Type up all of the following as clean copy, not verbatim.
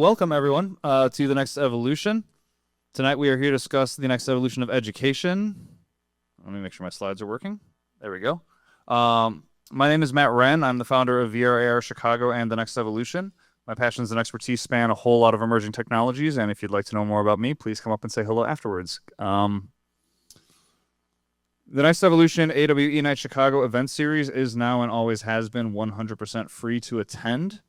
welcome everyone to the next evolution. Tonight we are here to discuss the next evolution of education. Let me make sure my slides are working. There we go. My name is Matt Wren. I'm the founder of VR AR Chicago and the Next Evolution. My passions and expertise span a whole lot of emerging technologies, and if you'd like to know more about me, please come up and say hello afterwards. The Next Evolution AWE Nite Chicago event series is now and always has been 100% free to attend.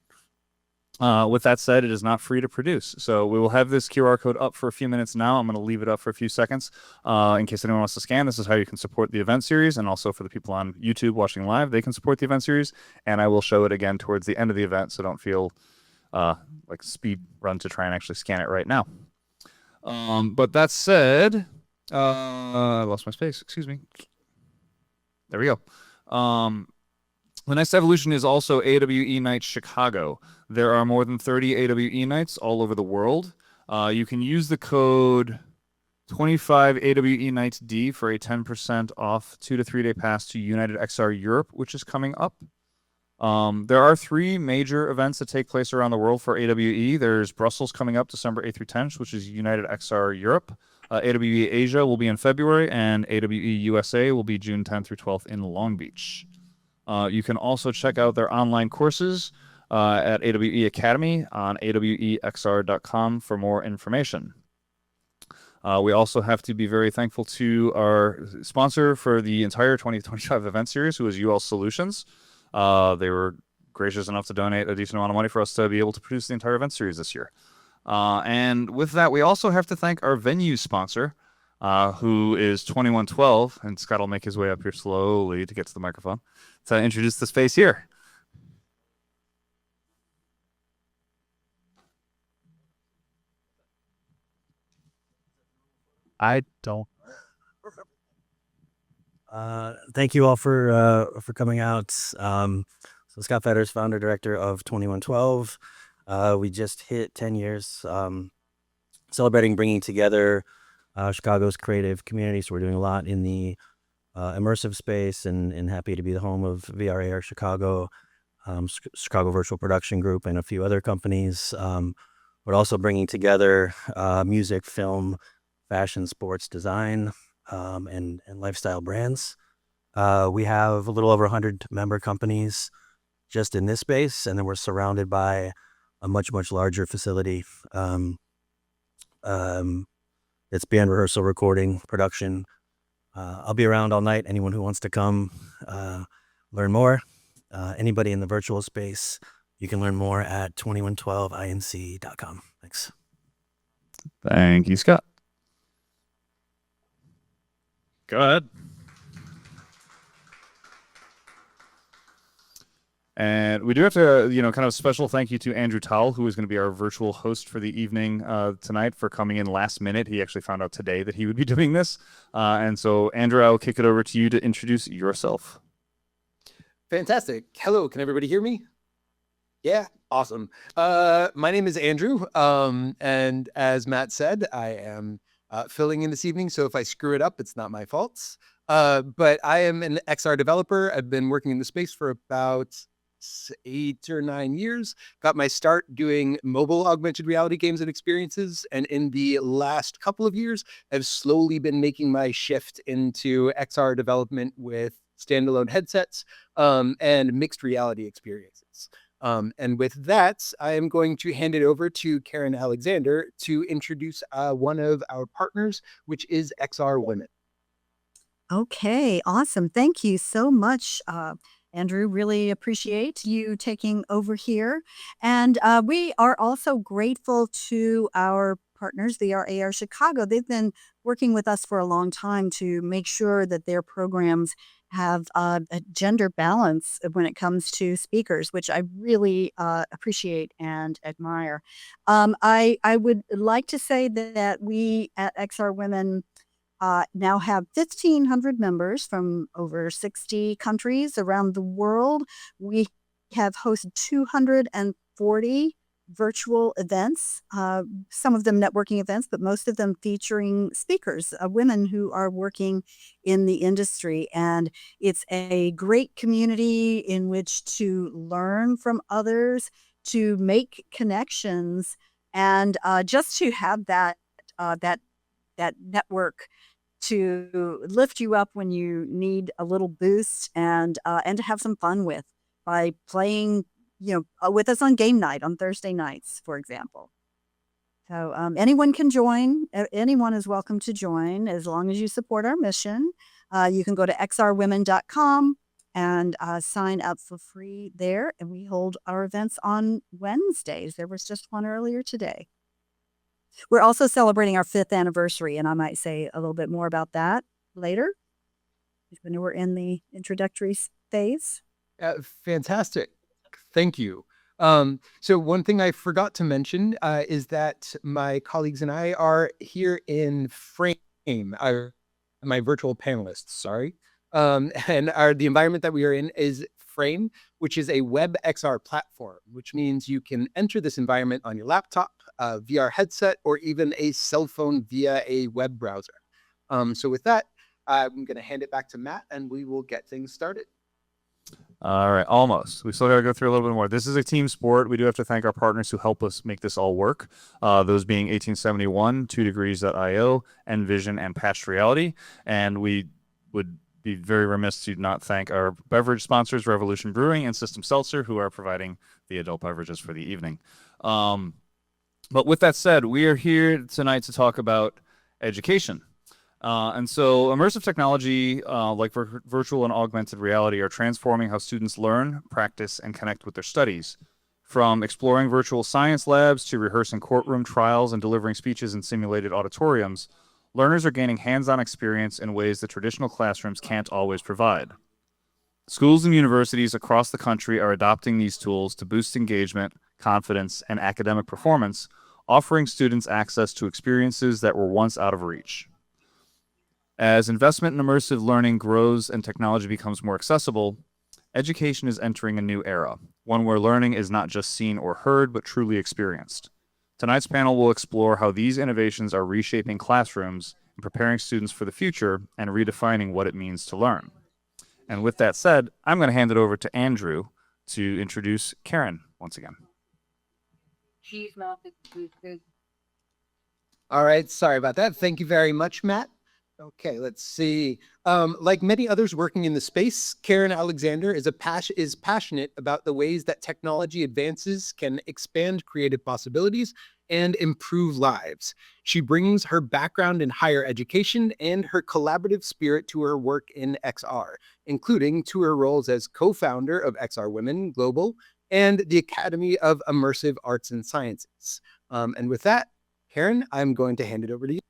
With that said, it is not free to produce. So we will have this QR code up for a few minutes now. I'm going to leave it up for a few seconds in case anyone wants to scan. This is how you can support the event series. And also for the people on YouTube watching live, they can support the event series. And I will show it again towards the end of the event, so don't feel like speed run to try and actually scan it right now. But that said, I lost my space. Excuse me. There we go. The Next Evolution is also AWE Nite Chicago. There are more than 30 AWE Nights all over the world. You can use the code 25 AWE Nights D for a 10% off 2 to 3 day pass to United XR Europe, which is coming up. There are 3 major events that take place around the world for AWE. There's Brussels coming up December 8th through 10th, which is United XR Europe. AWE Asia will be in February, and AWE USA will be June 10th through 12th in Long Beach. You can also check out their online courses at AWE Academy on awexr.com for more information. We also have to be very thankful to our sponsor for the entire 2025 event series, who is UL Solutions. They were gracious enough to donate a decent amount of money for us to be able to produce the entire event series this year. And with that, we also have to thank our venue sponsor, who is 2112, and Scott will make his way up here slowly to get to the microphone to introduce the space here. I don't. Thank you all for coming out. So Scott Fetters, founder director of 2112. We just hit 10 years, celebrating bringing together Chicago's creative community. So we're doing a lot in the immersive space, and happy to be the home of VR AR Chicago, Chicago Virtual Production Group, and a few other companies. We're also bringing together music, film, fashion, sports, design, and lifestyle brands. We have a little over 100 member companies just in this space, and then we're surrounded by a much larger facility. It's band rehearsal, recording, production. I'll be around all night. Anyone who wants to come learn more, anybody in the virtual space, you can learn more at 2112inc.com. Thanks. Thank you, Scott. Go ahead. And we do have to, kind of special thank you to Andrew Towle, who is going to be our virtual host for the evening tonight, for coming in last minute. He actually found out today that he would be doing this. And so, Andrew, I'll kick it over to you to introduce yourself. Fantastic. Hello, can everybody hear me? Yeah, awesome. My name is Andrew, and as Matt said, I am filling in this evening, so if I screw it up, it's not my fault. But I am an XR developer. I've been working in the space for about 8 or 9 years. Got my start doing mobile augmented reality games and experiences, and in the last couple of years, I've slowly been making my shift into XR development with standalone headsets and mixed reality experiences. And with that, I am going to hand it over to Karen Alexander to introduce one of our partners, which is XR Women. Okay, awesome. Thank you so much, Andrew. Really appreciate you taking over here. And we are also grateful to our partners, VR AR Chicago. They've been working with us for a long time to make sure that their programs have a gender balance when it comes to speakers, which I really appreciate and admire. I would like to say that we at XR Women now have 1,500 members from over 60 countries around the world. We have hosted 240 virtual events, some of them networking events, but most of them featuring speakers, women who are working in the industry. And it's a great community in which to learn from others, to make connections, And just to have that network to lift you up when you need a little boost, and to have some fun with by playing, with us on game night on Thursday nights, for example. So anyone can join. Anyone is welcome to join as long as you support our mission. You can go to xrwomen.com and sign up for free there. And we hold our events on Wednesdays. There was just one earlier today. We're also celebrating our 5th anniversary, and I might say a little bit more about that later when we're in the introductory phase. Fantastic. Thank you. So one thing I forgot to mention is that my colleagues and I are here in Frame, my virtual panelists, sorry. And the environment that we are in is Frame, which is a web XR platform, which means you can enter this environment on your laptop, a VR headset, or even a cell phone via a web browser. So with that, I'm going to hand it back to Matt, and we will get things started. All right, almost. We still got to go through a little bit more. This is a team sport. We do have to thank our partners who help us make this all work. Those being 1871, 2degrees.io, Envision, and Patched Reality. And we would be very remiss to not thank our beverage sponsors, Revolution Brewing and System Seltzer, who are providing the adult beverages for the evening. But with that said, we are here tonight to talk about education. And so immersive technology, like virtual and augmented reality, are transforming how students learn, practice, and connect with their studies. From exploring virtual science labs to rehearsing courtroom trials and delivering speeches in simulated auditoriums, learners are gaining hands-on experience in ways that traditional classrooms can't always provide. Schools and universities across the country are adopting these tools to boost engagement, confidence, and academic performance, offering students access to experiences that were once out of reach. As investment in immersive learning grows and technology becomes more accessible, education is entering a new era, one where learning is not just seen or heard, but truly experienced. Tonight's panel will explore how these innovations are reshaping classrooms and preparing students for the future and redefining what it means to learn. And with that said, I'm going to hand it over to Andrew to introduce Karen once again. All right, sorry about that. Thank you very much, Matt. Okay, let's see. Like many others working in the space, Karen Alexander is passionate about the ways that technology advances can expand creative possibilities and improve lives. She brings her background in higher education and her collaborative spirit to her work in XR, including to her roles as co-founder of XR Women Global and the Academy of Immersive Arts and Sciences. And with that, Karen, I'm going to hand it over to you.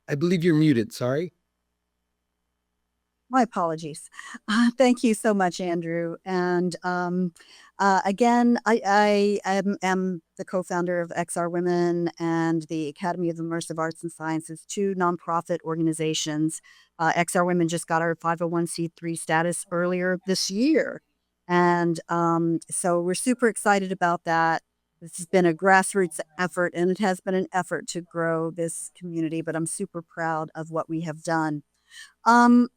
I believe you're muted, sorry. My apologies. Thank you so much, Andrew. And again, I am the co-founder of XR Women and the Academy of Immersive Arts and Sciences, 2 nonprofit organizations. XR Women just got our 501c3 status earlier this year. And so we're super excited about that. This has been a grassroots effort, and it has been an effort to grow this community, but I'm super proud of what we have done. As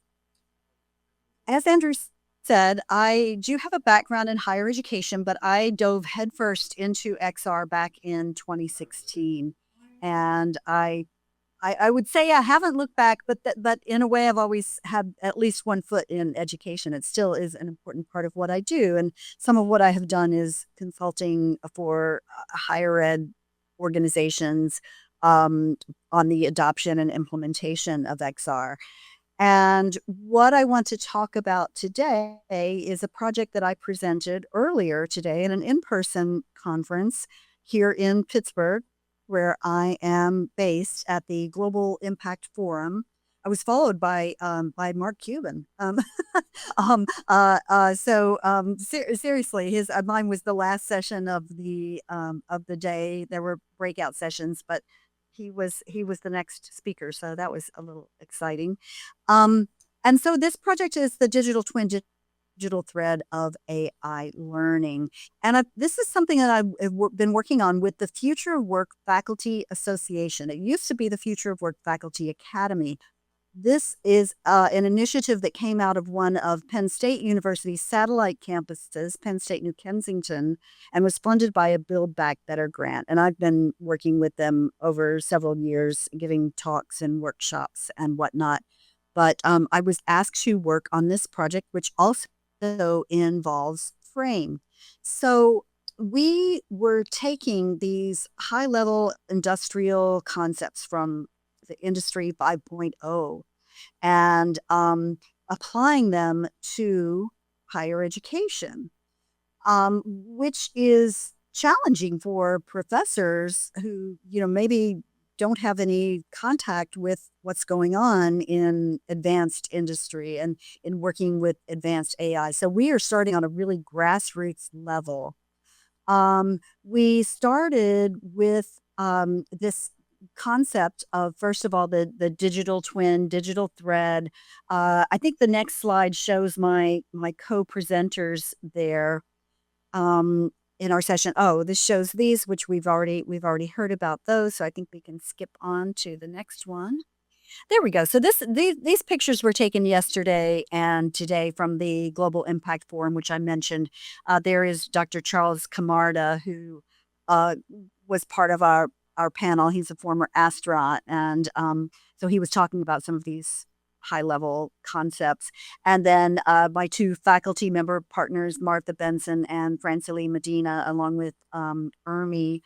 Andrew said, I do have a background in higher education, but I dove headfirst into XR back in 2016. And I would say I haven't looked back, but in a way I've always had at least one foot in education. It still is an important part of what I do. And some of what I have done is consulting for higher ed organizations on the adoption and implementation of XR. And what I want to talk about today is a project that I presented earlier today in an in-person conference here in Pittsburgh, where I am based at the Global Impact Forum. I was followed by Mark Cuban. Seriously, mine was the last session of the day. There were breakout sessions, but he was the next speaker, so that was a little exciting. And so this project is the digital twin, digital thread of AI learning. And this is something that I've been working on with the Future of Work Faculty Association. It used to be the Future of Work Faculty Academy, This is an initiative that came out of one of Penn State University's satellite campuses, Penn State New Kensington, and was funded by a Build Back Better grant. And I've been working with them over several years, giving talks and workshops and whatnot. But I was asked to work on this project, which also involves frame. So we were taking these high-level industrial concepts from the Industry 5.0 and applying them to higher education, which is challenging for professors who, maybe don't have any contact with what's going on in advanced industry and in working with advanced AI. So we are starting on a really grassroots level. We started with this concept of, first of all, the digital twin, digital thread. I think the next slide shows my co-presenters there in our session. Oh, this shows these, which we've already heard about those. So I think we can skip on to the next one. There we go. So these pictures were taken yesterday and today from the Global Impact Forum, which I mentioned. There is Dr. Charles Camarda, who was part of our panel. He's a former astronaut, and so he was talking about some of these high-level concepts. And then my two faculty member partners, Martha Benson and Francily Medina, along with Ermi,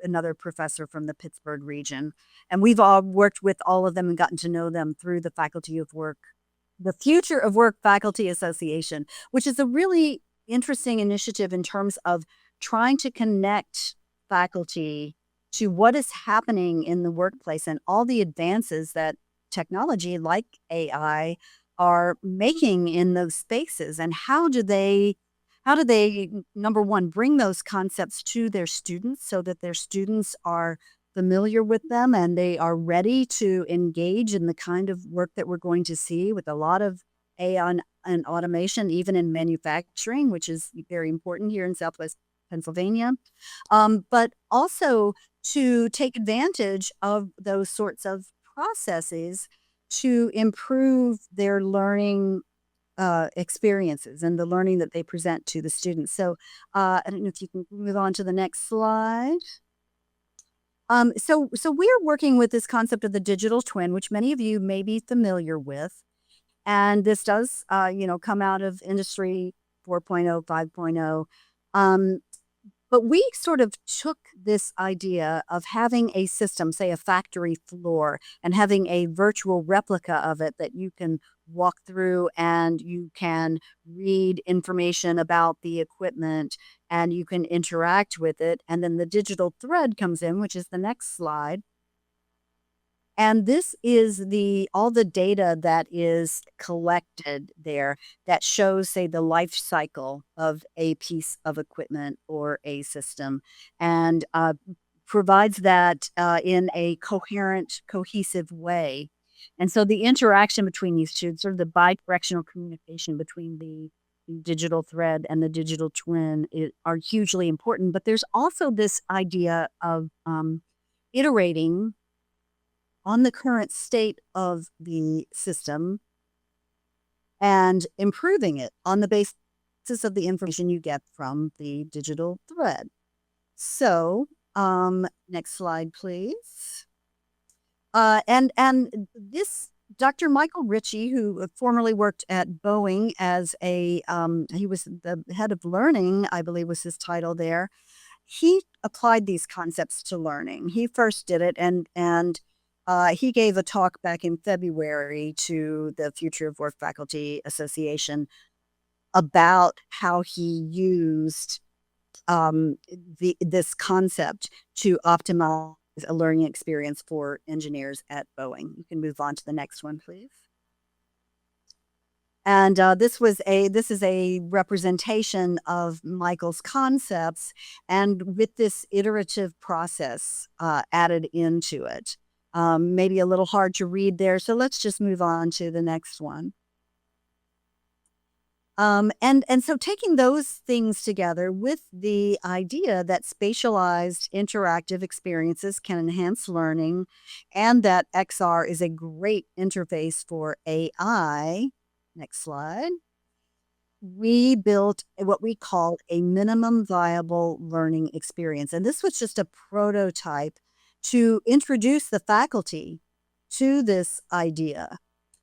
another professor from the Pittsburgh region. And we've all worked with all of them and gotten to know them through the the Future of Work Faculty Association, which is a really interesting initiative in terms of trying to connect faculty to what is happening in the workplace and all the advances that technology like AI are making in those spaces. And how do they, number one, bring those concepts to their students so that their students are familiar with them and they are ready to engage in the kind of work that we're going to see with a lot of AI and automation, even in manufacturing, which is very important here in Southwest Pennsylvania, but also to take advantage of those sorts of processes to improve their learning experiences and the learning that they present to the students. So I don't know if you can move on to the next slide. So we're working with this concept of the digital twin, which many of you may be familiar with. And this does, come out of Industry 4.0, 5.0. But we sort of took this idea of having a system, say a factory floor, and having a virtual replica of it that you can walk through and you can read information about the equipment and you can interact with it. And then the digital thread comes in, which is the next slide. And this is all the data that is collected there that shows, say, the life cycle of a piece of equipment or a system, and provides that in a coherent, cohesive way. And so the interaction between these two, sort of the bidirectional communication between the digital thread and the digital twin are hugely important. But there's also this idea of iterating on the current state of the system and improving it on the basis of the information you get from the digital thread. So, next slide, please. And this Dr. Michael Ritchie, who formerly worked at Boeing as he was the head of learning, I believe was his title there. He applied these concepts to learning. He first did it, and he gave a talk back in February to the Future of Work Faculty Association about how he used this concept to optimize a learning experience for engineers at Boeing. You can move on to the next one, please. And this is a representation of Michael's concepts, and with this iterative process added into it. Maybe a little hard to read there, so let's just move on to the next one. And so taking those things together with the idea that spatialized interactive experiences can enhance learning and that XR is a great interface for AI. Next slide. We built what we called a minimum viable learning experience. And this was just a prototype to introduce the faculty to this idea.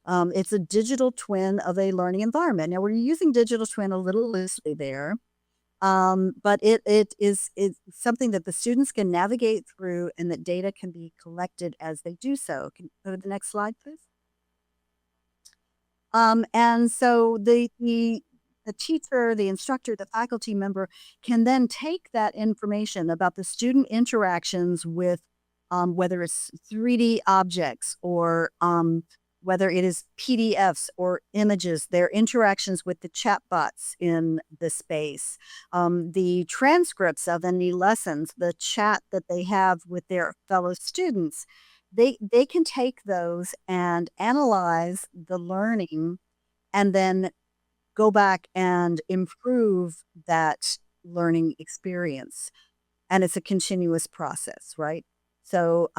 It's a digital twin of a learning environment. Now, we're using digital twin a little loosely there, but it's something that the students can navigate through and that data can be collected as they do so. Can you go to the next slide, please? And so the teacher, the instructor, the faculty member can then take that information about the student interactions with whether it's 3D objects or whether it is PDFs or images, their interactions with the chatbots in the space, the transcripts of any lessons, the chat that they have with their fellow students. They can take those and analyze the learning and then go back and improve that learning experience. And it's a continuous process, right? So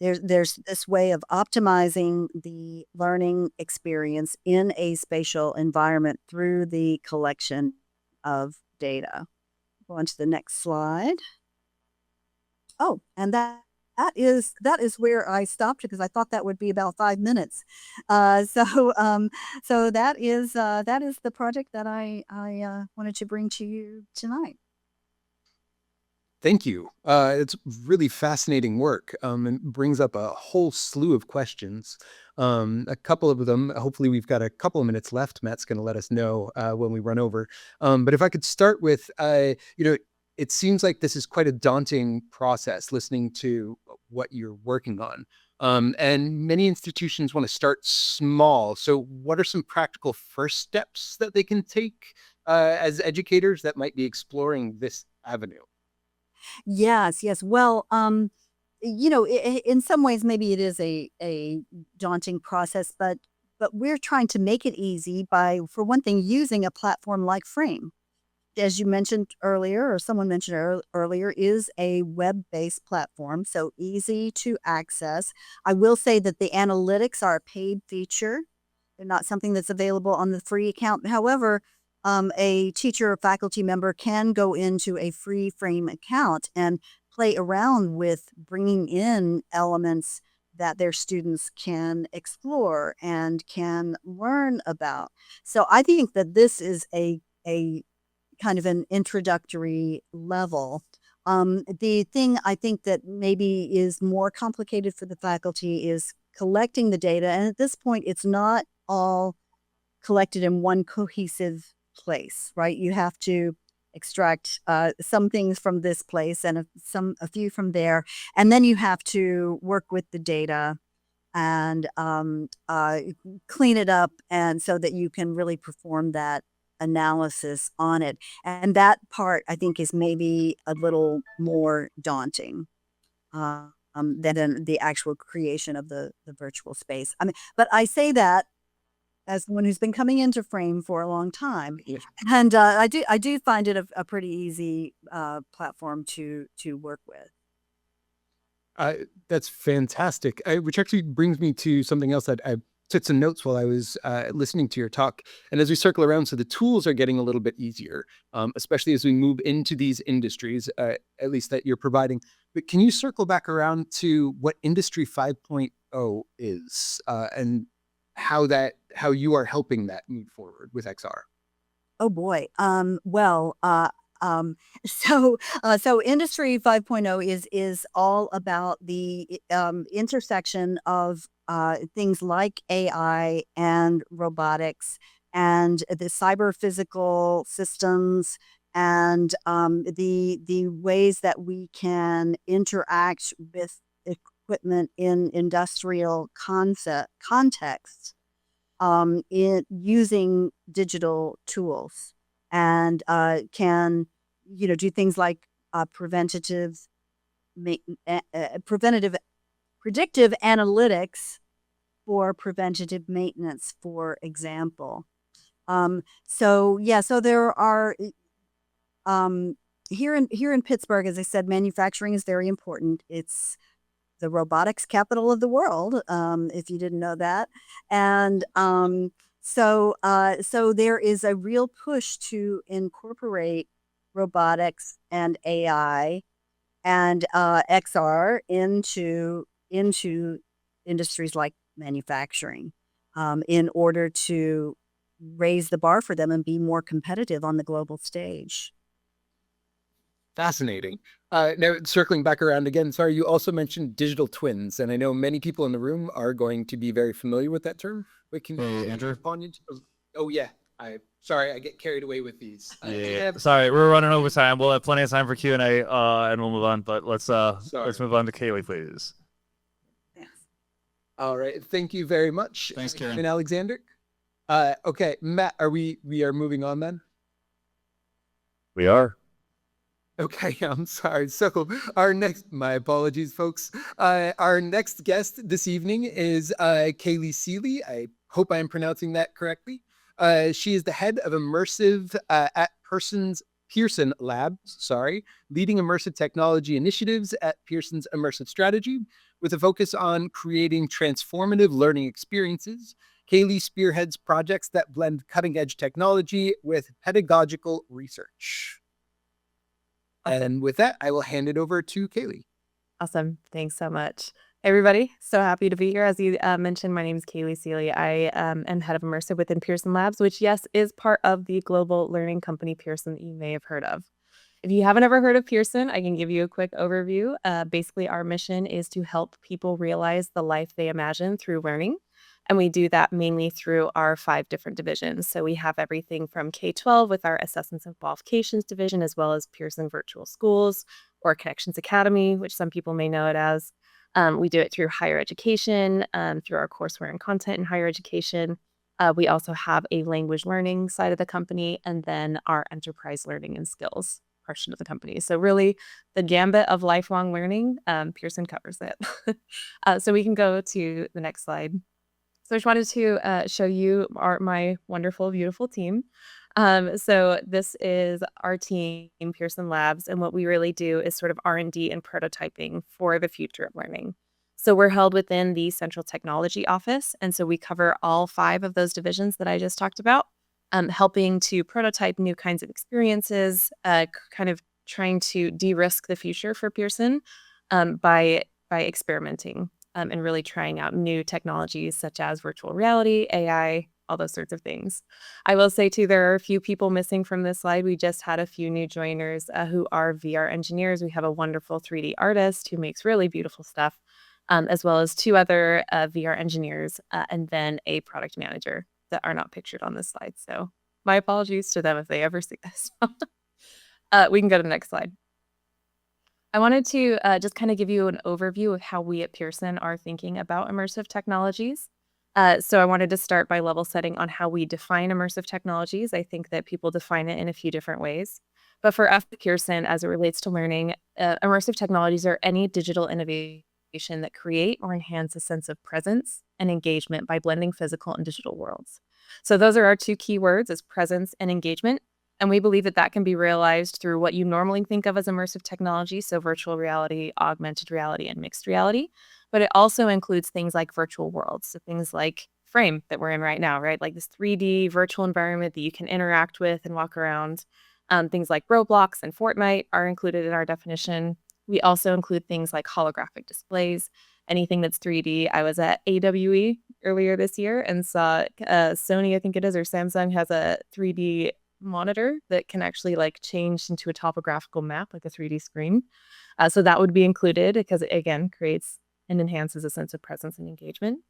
there's this way of optimizing the learning experience in a spatial environment through the collection of data. Go on to the next slide. Oh, and that is where I stopped because I thought that would be about 5 minutes. So that is the project that I wanted to bring to you tonight. Thank you. It's really fascinating work and brings up a whole slew of questions. A couple of them, hopefully we've got a couple of minutes left. Matt's going to let us know when we run over. But if I could start with, it seems like this is quite a daunting process listening to what you're working on. And many institutions want to start small. So what are some practical first steps that they can take as educators that might be exploring this avenue? Yes. Well, in some ways, maybe it is a daunting process, but we're trying to make it easy by, for one thing, using a platform like Frame. As you mentioned earlier, or someone mentioned earlier, is a web-based platform, so easy to access. I will say that the analytics are a paid feature. They're not something that's available on the free account. However, a teacher or faculty member can go into a free Frame account and play around with bringing in elements that their students can explore and can learn about. So I think that this is a kind of an introductory level. The thing I think that maybe is more complicated for the faculty is collecting the data. And at this point, it's not all collected in one cohesive place, right? You have to extract some things from this place and a few from there. And then you have to work with the data and clean it up, and so that you can really perform that analysis on it. And that part, I think, is maybe a little more daunting than the actual creation of the virtual space. I mean, but I say that as someone who's been coming into Frame for a long time, and I do find it a pretty easy platform to work with. That's fantastic. Which actually brings me to something else that I took some notes while I was listening to your talk. And as we circle around, so the tools are getting a little bit easier, especially as we move into these industries, at least that you're providing. But can you circle back around to what Industry 5.0 is and how you are helping that move forward with XR? Oh boy. So Industry 5.0 is all about the intersection of things like AI and robotics and the cyber physical systems and the ways that we can interact with equipment in industrial contexts in using digital tools, and can do things like predictive analytics for preventative maintenance, for example. So there are here in Pittsburgh, as I said, manufacturing is very important. It's the robotics capital of the world, if you didn't know that. And so there is a real push to incorporate robotics and AI and XR into industries like manufacturing, in order to raise the bar for them and be more competitive on the global stage. Fascinating. Now, circling back around again, sorry, you also mentioned digital twins, and I know many people in the room are going to be very familiar with that term. Wait, can Hey, you Andrew? Oh, yeah. Sorry, I get carried away with these. Yeah. Sorry, we're running over time. We'll have plenty of time for Q&A, and we'll move on. But let's move on to Kaylee, please. All right. Thank you very much. Thanks, Karen. And Alexander. Okay, Matt, we are moving on then? We are. Okay, I'm sorry. So my apologies, folks. Our next guest this evening is Kaylee Seeley. I hope I'm pronouncing that correctly. She is the head of Immersive at Pearson Labs, leading immersive technology initiatives at Pearson's Immersive Strategy, with a focus on creating transformative learning experiences. Kaylee spearheads projects that blend cutting-edge technology with pedagogical research. And with that, I will hand it over to Kaylee. Awesome. Thanks so much. Hey, everybody. So happy to be here. As you mentioned, my name is Kaylee Seeley. I am head of Immersive within Pearson Labs, which, yes, is part of the global learning company Pearson that you may have heard of. If you haven't ever heard of Pearson, I can give you a quick overview. Basically, our mission is to help people realize the life they imagine through learning. And we do that mainly through our 5 different divisions. So we have everything from K-12 with our Assessments and Qualifications division, as well as Pearson Virtual Schools or Connections Academy, which some people may know it as. We do it through higher education, through our courseware and content in higher education. We also have a language learning side of the company, and then our enterprise learning and skills portion of the company. So really the gambit of lifelong learning, Pearson covers it. So we can go to the next slide. So I just wanted to show you my wonderful, beautiful team. So this is our team, Pearson Labs, and what we really do is sort of R&D and prototyping for the future of learning. So we're held within the Central Technology Office, and so we cover all 5 of those divisions that I just talked about, helping to prototype new kinds of experiences, kind of trying to de-risk the future for Pearson by experimenting. And really trying out new technologies such as virtual reality, AI, all those sorts of things. I will say, too, there are a few people missing from this slide. We just had a few new joiners who are VR engineers. We have a wonderful 3D artist who makes really beautiful stuff, as well as 2 other VR engineers, and then a product manager that are not pictured on this slide. So my apologies to them if they ever see this. We can go to the next slide. I wanted to just kind of give you an overview of how we at Pearson are thinking about immersive technologies. So I wanted to start by level setting on how we define immersive technologies. I think that people define it in a few different ways. But for us at Pearson, as it relates to learning, immersive technologies are any digital innovation that create or enhance a sense of presence and engagement by blending physical and digital worlds. So those are our 2 key words, is presence and engagement. And we believe that that can be realized through what you normally think of as immersive technology, so virtual reality, augmented reality, and mixed reality. But it also includes things like virtual worlds, so things like Frame that we're in right now, right? Like this 3D virtual environment that you can interact with and walk around. Things like Roblox and Fortnite are included in our definition. We also include things like holographic displays, anything that's 3D. I was at AWE earlier this year and saw Sony, I think it is, or Samsung has a 3D monitor that can actually like change into a topographical map, like a 3D screen. So that would be included because it, again, creates and enhances a sense of presence and engagement,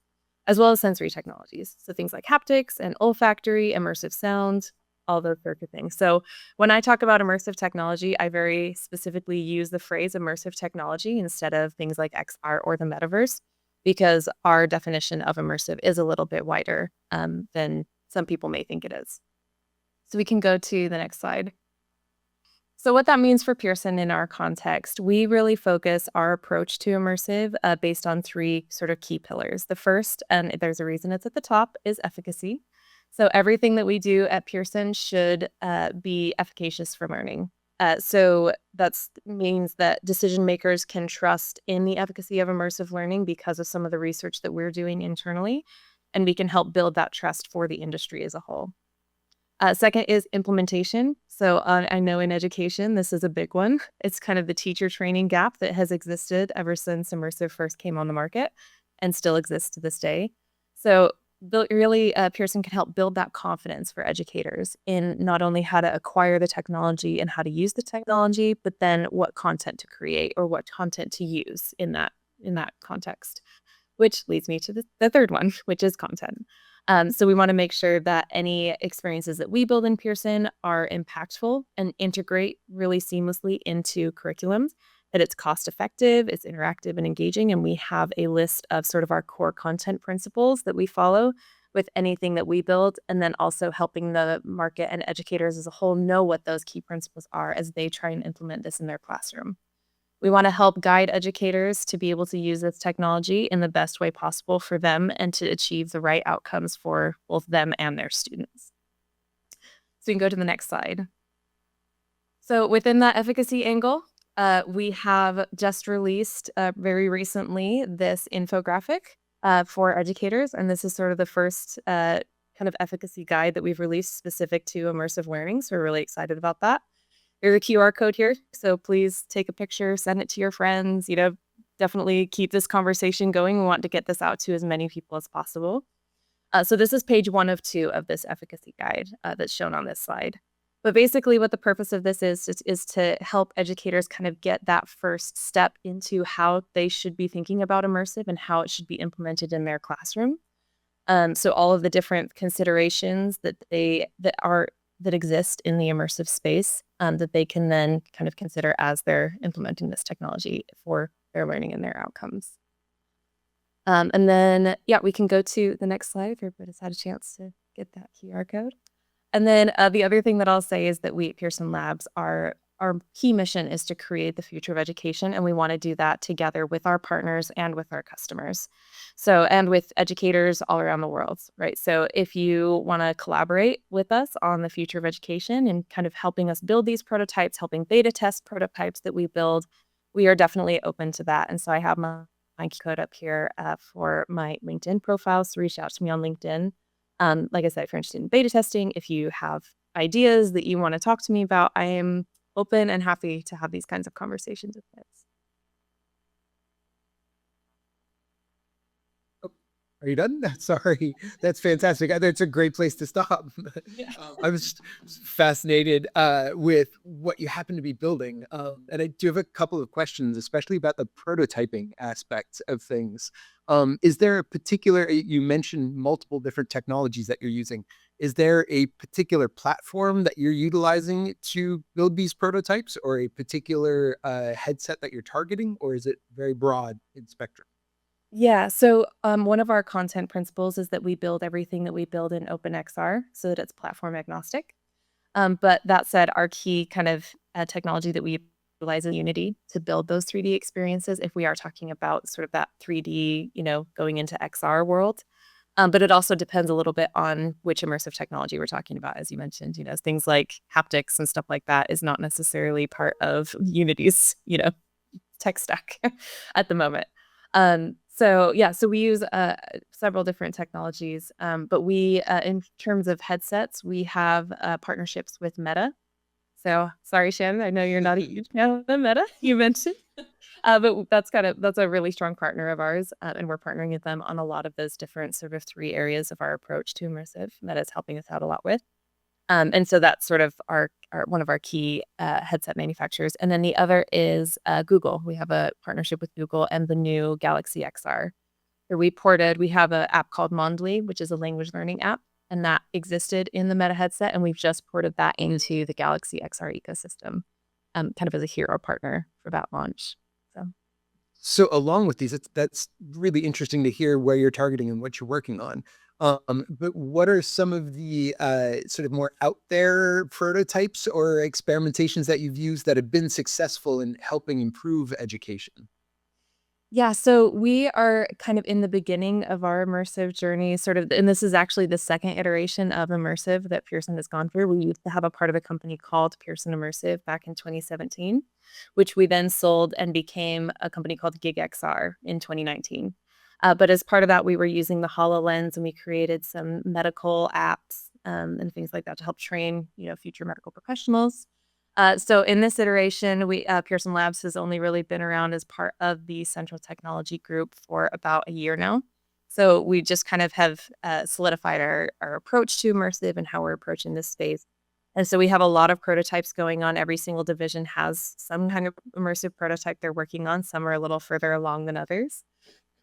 as well as sensory technologies. So things like haptics and olfactory, immersive sound, all those sorts of things. So when I talk about immersive technology, I very specifically use the phrase immersive technology instead of things like XR or the metaverse, because our definition of immersive is a little bit wider than some people may think it is. So we can go to the next slide. So what that means for Pearson in our context, we really focus our approach to immersive based on 3 sort of key pillars. The first, and there's a reason it's at the top, is efficacy. So everything that we do at Pearson should be efficacious for learning. So that means that decision makers can trust in the efficacy of immersive learning because of some of the research that we're doing internally, and we can help build that trust for the industry as a whole. Second is implementation. So I know in education, this is a big one. It's kind of the teacher training gap that has existed ever since immersive first came on the market and still exists to this day. So really, Pearson can help build that confidence for educators in not only how to acquire the technology and how to use the technology, but then what content to create or what content to use in that context, which leads me to the third one, which is content. So we want to make sure that any experiences that we build in Pearson are impactful and integrate really seamlessly into curriculums, that it's cost effective, it's interactive and engaging, and we have a list of sort of our core content principles that we follow with anything that we build, and then also helping the market and educators as a whole know what those key principles are as they try and implement this in their classroom. We want to help guide educators to be able to use this technology in the best way possible for them and to achieve the right outcomes for both them and their students. So we can go to the next slide. So within that efficacy angle, we have just released very recently this infographic for educators. And this is sort of the first kind of efficacy guide that we've released specific to immersive learning. So we're really excited about that. There's a QR code here. So please take a picture, send it to your friends, definitely keep this conversation going. We want to get this out to as many people as possible. So this is page 1 of 2 of this efficacy guide that's shown on this slide. But basically what the purpose of this is to help educators kind of get that first step into how they should be thinking about immersive and how it should be implemented in their classroom. So all of the different considerations that exist in the immersive space that they can then kind of consider as they're implementing this technology for their learning and their outcomes. And then, we can go to the next slide if everybody's had a chance to get that QR code. And then the other thing that I'll say is that we at Pearson Labs, our key mission is to create the future of education, and we want to do that together with our partners and with our customers. So, and with educators all around the world, right? So if you want to collaborate with us on the future of education and kind of helping us build these prototypes, helping beta test prototypes that we build, we are definitely open to that. And so I have my code up here for my LinkedIn profile. So reach out to me on LinkedIn. Like I said, if you're interested in beta testing, if you have ideas that you want to talk to me about, I am open and happy to have these kinds of conversations with kids. Are you done? Sorry, that's fantastic. That's a great place to stop. Yeah. I was fascinated with what you happen to be building. And I do have a couple of questions, especially about the prototyping aspects of things. Is there a particular, you mentioned multiple different technologies that you're using. Is there a particular platform that you're utilizing to build these prototypes, or a particular headset that you're targeting, or is it very broad in spectrum? Yeah, so one of our content principles is that we build everything that we build in OpenXR so that it's platform agnostic. But that said, our key kind of technology that we utilize is Unity to build those 3D experiences if we are talking about sort of that 3D, going into XR world. But it also depends a little bit on which immersive technology we're talking about. As you mentioned, things like haptics and stuff like that is not necessarily part of Unity's, tech stack at the moment. So we use several different technologies, but we, in terms of headsets, we have partnerships with Meta. So sorry, Shannon, I know you're not a huge fan of the Meta you mentioned, but that's a really strong partner of ours, and we're partnering with them on a lot of those different sort of 3 areas of our approach to immersive. Meta is helping us out a lot with. And so that's sort of our one of our key headset manufacturers. And then the other is Google. We have a partnership with Google and the new Galaxy XR. We have an app called Mondly, which is a language learning app, and that existed in the Meta headset, and we've just ported that into the Galaxy XR ecosystem, kind of as a hero partner for that launch. So along with these, that's really interesting to hear where you're targeting and what you're working on. But what are some of the sort of more out there prototypes or experimentations that you've used that have been successful in helping improve education? Yeah, so we are kind of in the beginning of our immersive journey, sort of, and this is actually the second iteration of immersive that Pearson has gone through. We used to have a part of a company called Pearson Immersive back in 2017, which we then sold and became a company called GigXR in 2019. But as part of that, we were using the HoloLens and we created some medical apps and things like that to help train, future medical professionals. So in this iteration, we Pearson Labs has only really been around as part of the central technology group for about a year now. So we just kind of have solidified our approach to immersive and how we're approaching this space. And so we have a lot of prototypes going on. Every single division has some kind of immersive prototype they're working on. Some are a little further along than others.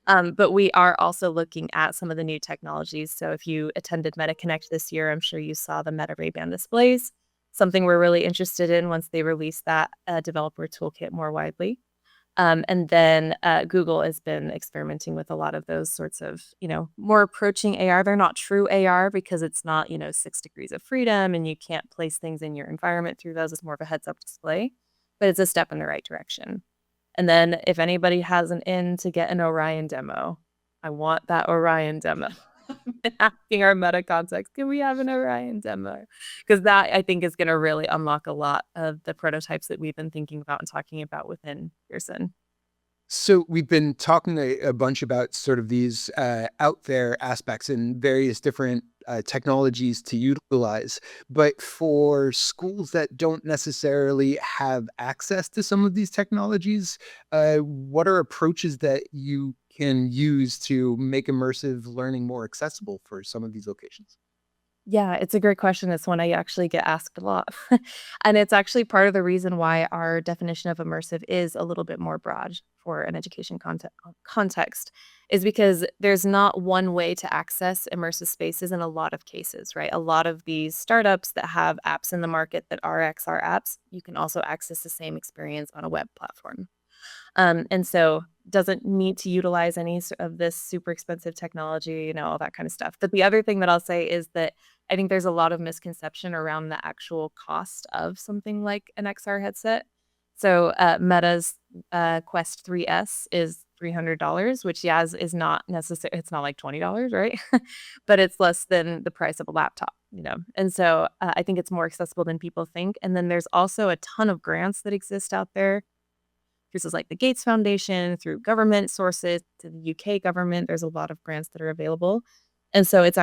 But we are also looking at some of the new technologies. So if you attended MetaConnect this year, I'm sure you saw the Meta Ray-Ban displays. Something we're really interested in once they release that developer toolkit more widely. And then Google has been experimenting with a lot of those sorts of, more approaching AR. They're not true AR because it's not, 6 degrees of freedom and you can't place things in your environment through those. It's more of a heads-up display, but it's a step in the right direction. And then if anybody has an in to get an Orion demo, I want that Orion demo. Been asking our meta context, can we have an Orion demo? Because that, I think, is going to really unlock a lot of the prototypes that we've been thinking about and talking about within Pearson. So we've been talking a bunch about sort of these out there aspects and various different technologies to utilize. But for schools that don't necessarily have access to some of these technologies, what are approaches that you can use to make immersive learning more accessible for some of these locations? Yeah, it's a great question. It's one I actually get asked a lot. And it's actually part of the reason why our definition of immersive is a little bit more broad for an education context, is because there's not one way to access immersive spaces in a lot of cases, right? A lot of these startups that have apps in the market that are XR apps, you can also access the same experience on a web platform. And so doesn't need to utilize any of this super expensive technology, all that kind of stuff. But the other thing that I'll say is that I think there's a lot of misconception around the actual cost of something like an XR headset. So Meta's Quest 3S is $300, which is not necessary. It's not like $20, right? But it's less than the price of a laptop, And so I think it's more accessible than people think. And then there's also a ton of grants that exist out there. Places like the Gates Foundation, through government sources, to the UK government. There's a lot of grants that are available. And so it's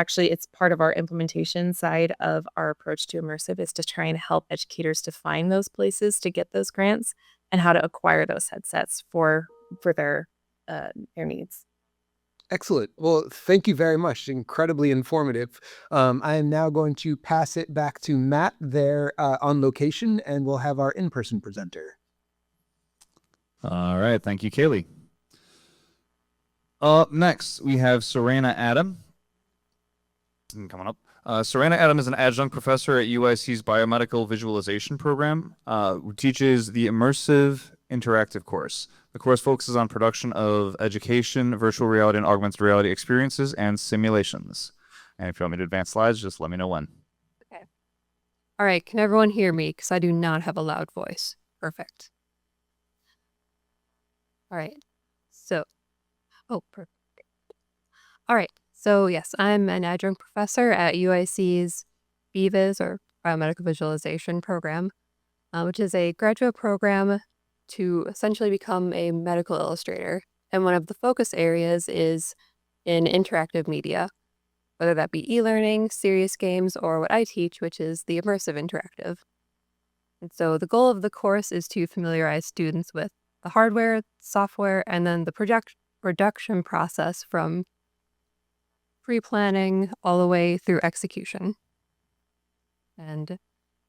part of our implementation side of our approach to immersive is to try and help educators to find those places to get those grants and how to acquire those headsets for their needs. Excellent. Well, thank you very much. Incredibly informative. I am now going to pass it back to Matt there on location, and we'll have our in-person presenter. All right. Thank you, Kaylee. Up next, we have Serena Adam. Coming up. Serena Adam is an adjunct professor at UIC's Biomedical Visualization Program, who teaches the Immersive Interactive course. The course focuses on production of education, virtual reality, and augmented reality experiences and simulations. And if you want me to advance slides, just let me know when. Okay. All right. Can everyone hear me? Because I do not have a loud voice. Perfect. All right. Perfect. All right. So yes, I'm an adjunct professor at UIC's BVIS, or Biomedical Visualization Program, which is a graduate program to essentially become a medical illustrator. And one of the focus areas is in interactive media, whether that be e-learning, serious games, or what I teach, which is the immersive interactive. And so the goal of the course is to familiarize students with the hardware, software, and then the production process from pre-planning all the way through execution. And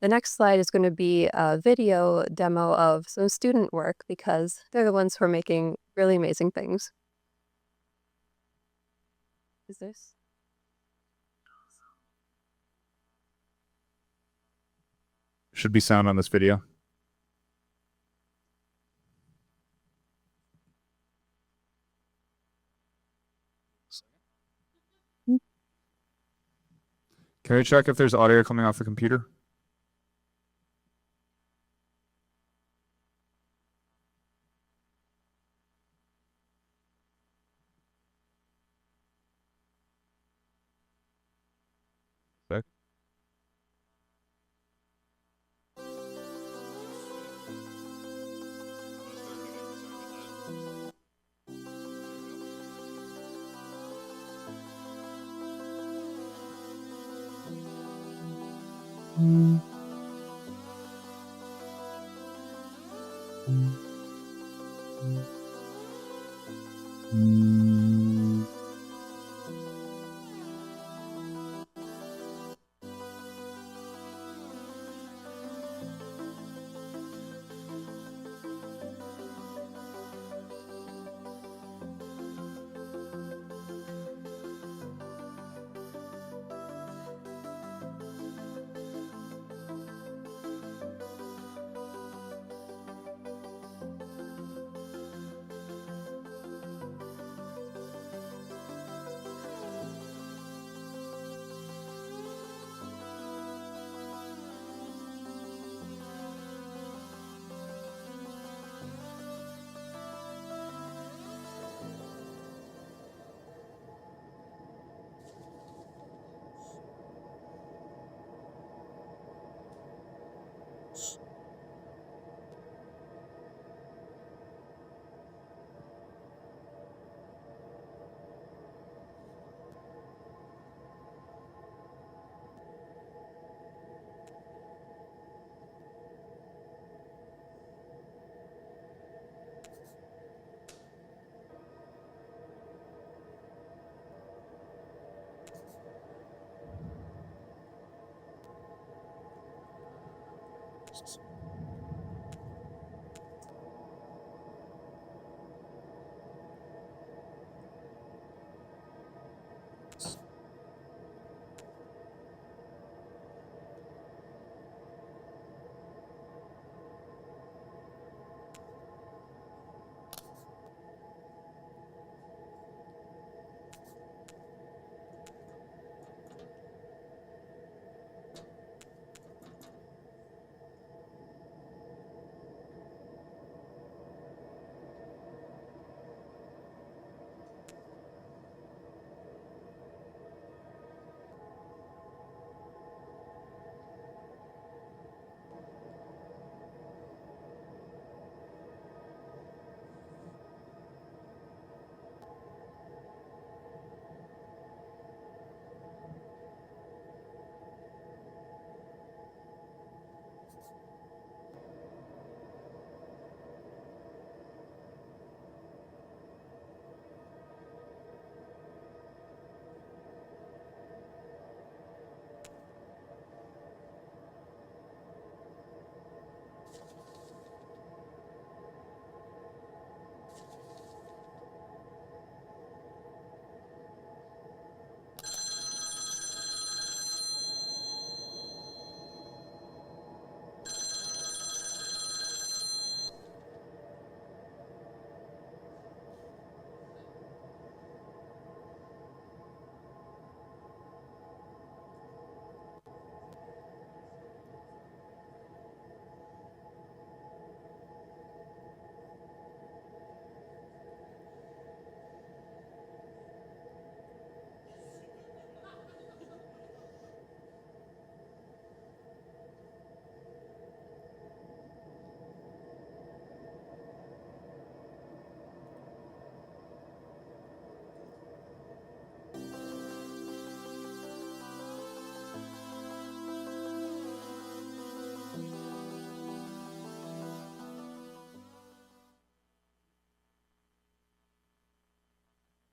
the next slide is going to be a video demo of some student work because they're the ones who are making really amazing things. Is this? Should be sound on this video. Can you check if there's audio coming off the computer?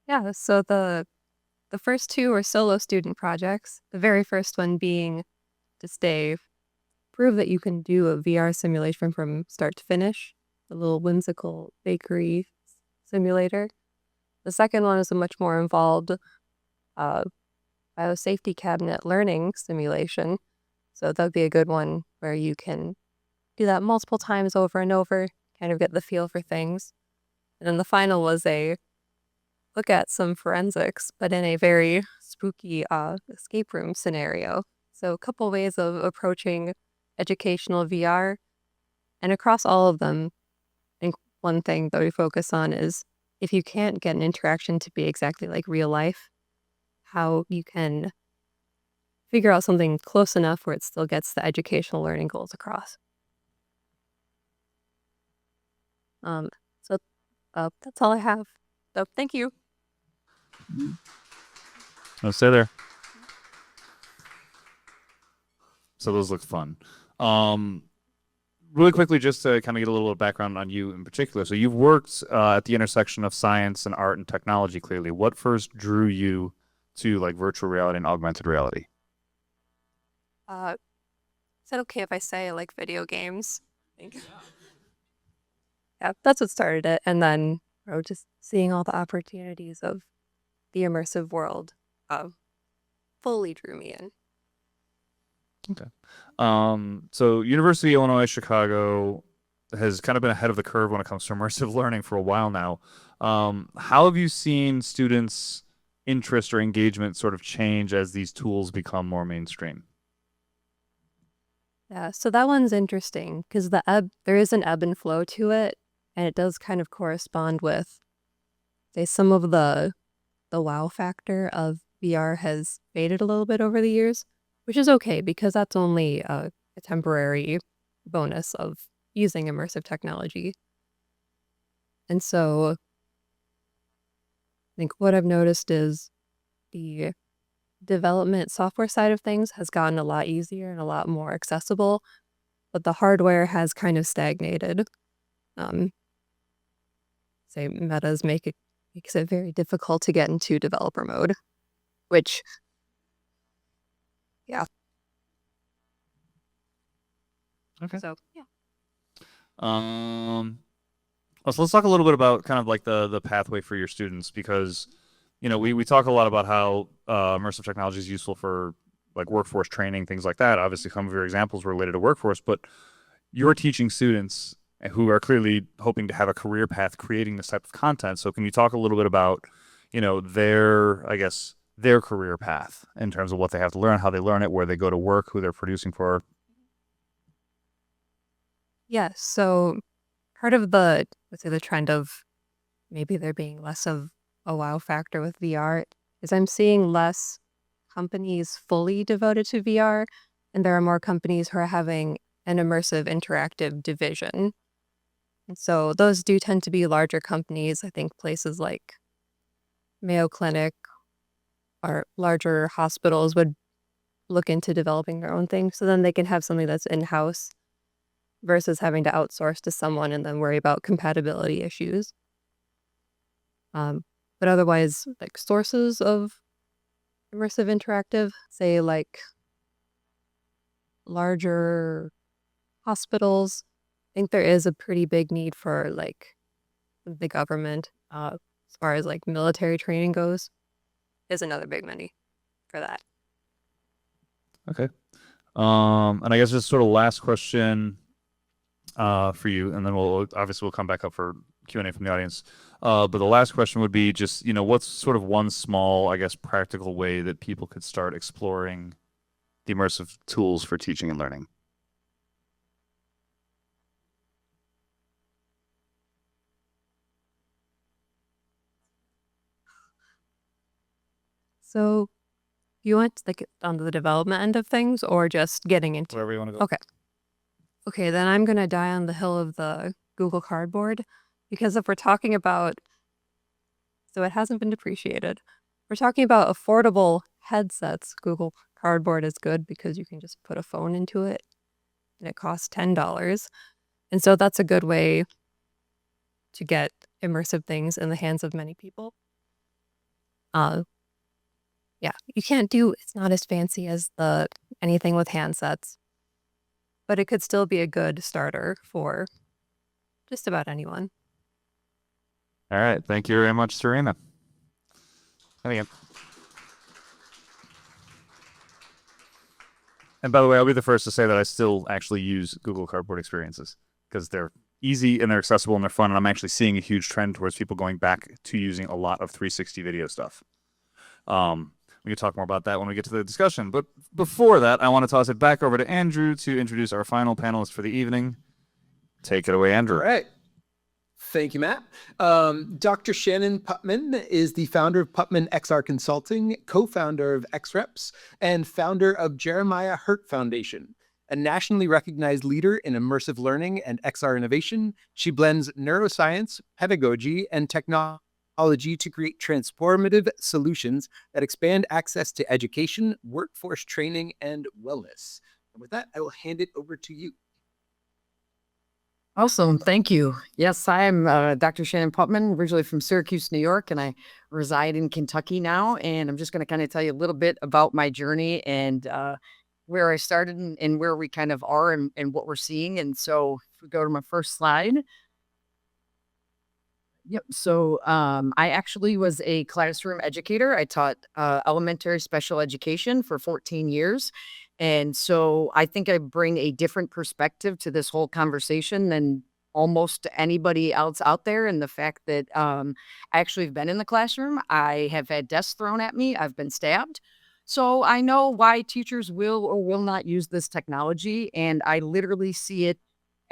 Yeah, so the first two are solo student projects. The very first one being to stay prove that you can do a VR simulation from start to finish, a little whimsical bakery simulator. The second one is a much more involved uh, biosafety cabinet learning simulation. So that would be a good one where you can do that multiple times over and over, kind of get the feel for things. And then the final was a look at some forensics, but in a very spooky escape room scenario. So a couple ways of approaching educational VR. And across all of them, I think one thing that we focus on is if you can't get an interaction to be exactly like real life, how you can figure out something close enough where it still gets the educational learning goals across. So that's all I have. So thank you. No, stay there. So those look fun. really quickly, just to kind of get a little background on you in particular. So you've worked at the intersection of science and art and technology, clearly. What first drew you to like virtual reality and augmented reality? Is that okay if I say I like video games? I think. Yeah, that's what started it. And then just seeing all the opportunities of the immersive world fully drew me in. So University of Illinois Chicago has kind of been ahead of the curve when it comes to immersive learning for a while now. How have you seen students' interest or engagement sort of change as these tools become more mainstream? Yeah, so that one's interesting because there is an ebb and flow to it, and it does kind of correspond with, say, some of the wow factor of VR has faded a little bit over the years, which is okay because that's only a temporary bonus of using immersive technology. And so I think what I've noticed is the development software side of things has gotten a lot easier and a lot more accessible, but the hardware has kind of stagnated. Say Meta's makes it very difficult to get into developer mode, which, yeah. Okay. So, yeah. So let's talk a little bit about kind of like the pathway for your students, because we talk a lot about how immersive technology is useful for like workforce training, things like that. Obviously, some of your examples were related to workforce, but you're teaching students who are clearly hoping to have a career path creating this type of content. So can you talk a little bit about, their career path in terms of what they have to learn, how they learn it, where they go to work, who they're producing for? Yes. So part of the, let's say, the trend of maybe there being less of a wow factor with VR is I'm seeing less companies fully devoted to VR, and there are more companies who are having an immersive interactive division. And so those do tend to be larger companies. I think places like Mayo Clinic or larger hospitals would look into developing their own thing. So then they can have something that's in-house versus having to outsource to someone and then worry about compatibility issues. But otherwise, like sources of immersive interactive, say like larger hospitals, I think there is a pretty big need for like the government, as far as like military training goes, is another big money for that. Okay. And I guess just sort of last question for you, and then we'll come back up for Q&A from the audience. But the last question would be just, what's sort of one small, I guess, practical way that people could start exploring the immersive tools for teaching and learning? So you want like on the development end of things or just getting into Wherever you want to go. Okay. Okay, then I'm gonna die on the hill of the Google Cardboard, because if we're talking about, so it hasn't been depreciated. We're talking about affordable headsets. Google Cardboard is good because you can just put a phone into it and it costs $10. And so that's a good way to get immersive things in the hands of many people. Yeah, it's not as fancy as anything with handsets, but it could still be a good starter for just about anyone. All right. Thank you very much, Serena. And by the way, I'll be the first to say that I still actually use Google Cardboard experiences because they're easy and they're accessible and they're fun. And I'm actually seeing a huge trend towards people going back to using a lot of 360 video stuff. We can talk more about that when we get to the discussion. But before that, I want to toss it back over to Andrew to introduce our final panelist for the evening. Take it away, Andrew. All right. Thank you, Matt. Dr. Shannon Putman is the founder of Putman XR Consulting, co-founder of XReps, and founder of Jeremiah Hurt Foundation. A nationally recognized leader in immersive learning and XR innovation, she blends neuroscience, pedagogy, and technology to create transformative solutions that expand access to education, workforce training, and wellness. And with that, I will hand it over to you. Awesome. Thank you. Yes, I am Dr. Shannon Putman, originally from Syracuse, New York, and I reside in Kentucky now. And I'm just going to kind of tell you a little bit about my journey and where I started and where we kind of are and what we're seeing. And so if we go to my first slide. Yep. So I actually was a classroom educator. I taught elementary special education for 14 years. And so I think I bring a different perspective to this whole conversation than almost anybody else out there. And the fact that I actually have been in the classroom, I have had desks thrown at me, I've been stabbed. So I know why teachers will or will not use this technology. And I literally see it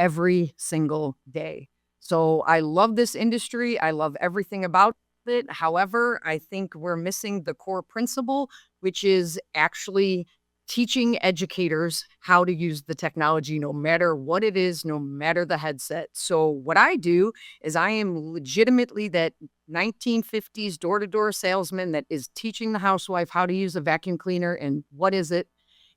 every single day. So I love this industry. I love everything about it. However, I think we're missing the core principle, which is actually teaching educators how to use the technology, no matter what it is, no matter the headset. So what I do is I am legitimately that 1950s door-to-door salesman that is teaching the housewife how to use a vacuum cleaner and what is it.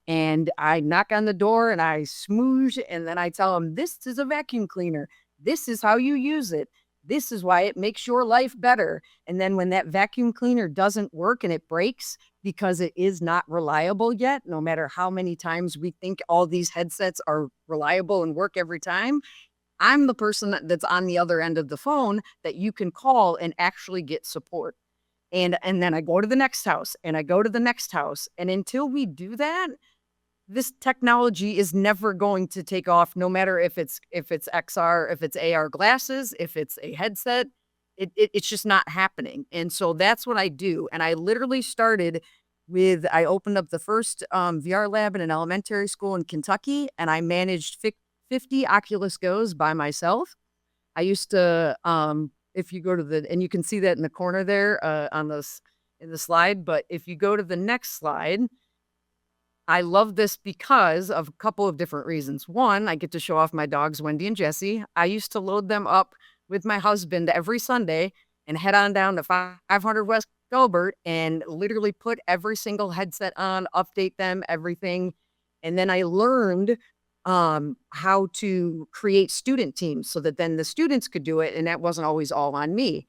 And I knock on the door and I smoosh and then I tell them, this is a vacuum cleaner. This is how you use it. This is why it makes your life better. And then when that vacuum cleaner doesn't work and it breaks because it is not reliable yet, no matter how many times we think all these headsets are reliable and work every time, I'm the person that's on the other end of the phone that you can call and actually get support. And then I go to the next house and I go to the next house. And until we do that, this technology is never going to take off, no matter if it's XR, if it's AR glasses, if it's a headset, it's just not happening. And so that's what I do. And I literally started with, I opened up the first VR lab in an elementary school in Kentucky, and I managed 50 Oculus Go's by myself. I used to, if you go to the, and you can see that in the corner there on this, in the slide, but if you go to the next slide, I love this because of a couple of different reasons. One, I get to show off my dogs, Wendy and Jesse. I used to load them up with my husband every Sunday and head on down to 500 West Gilbert and literally put every single headset on, update them, everything. And then I learned how to create student teams so that then the students could do it. And that wasn't always all on me.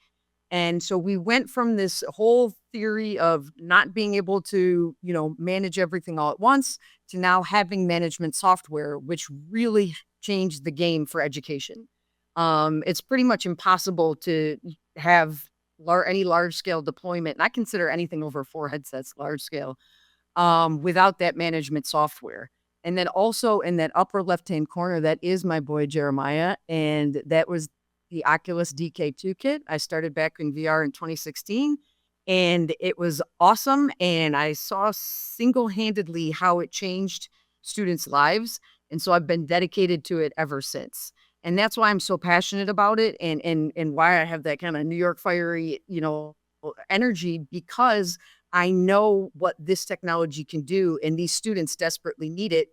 And so we went from this whole theory of not being able to, manage everything all at once to now having management software, which really changed the game for education. It's pretty much impossible to have any large scale deployment. And I consider anything over 4 headsets large scale without that management software. And then also in that upper left-hand corner, that is my boy Jeremiah. And that was the Oculus DK2 kit. I started back in VR in 2016 and it was awesome. And I saw single-handedly how it changed students' lives. And so I've been dedicated to it ever since. And that's why I'm so passionate about it and why I have that kind of New York fiery, energy, because I know what this technology can do and these students desperately need it.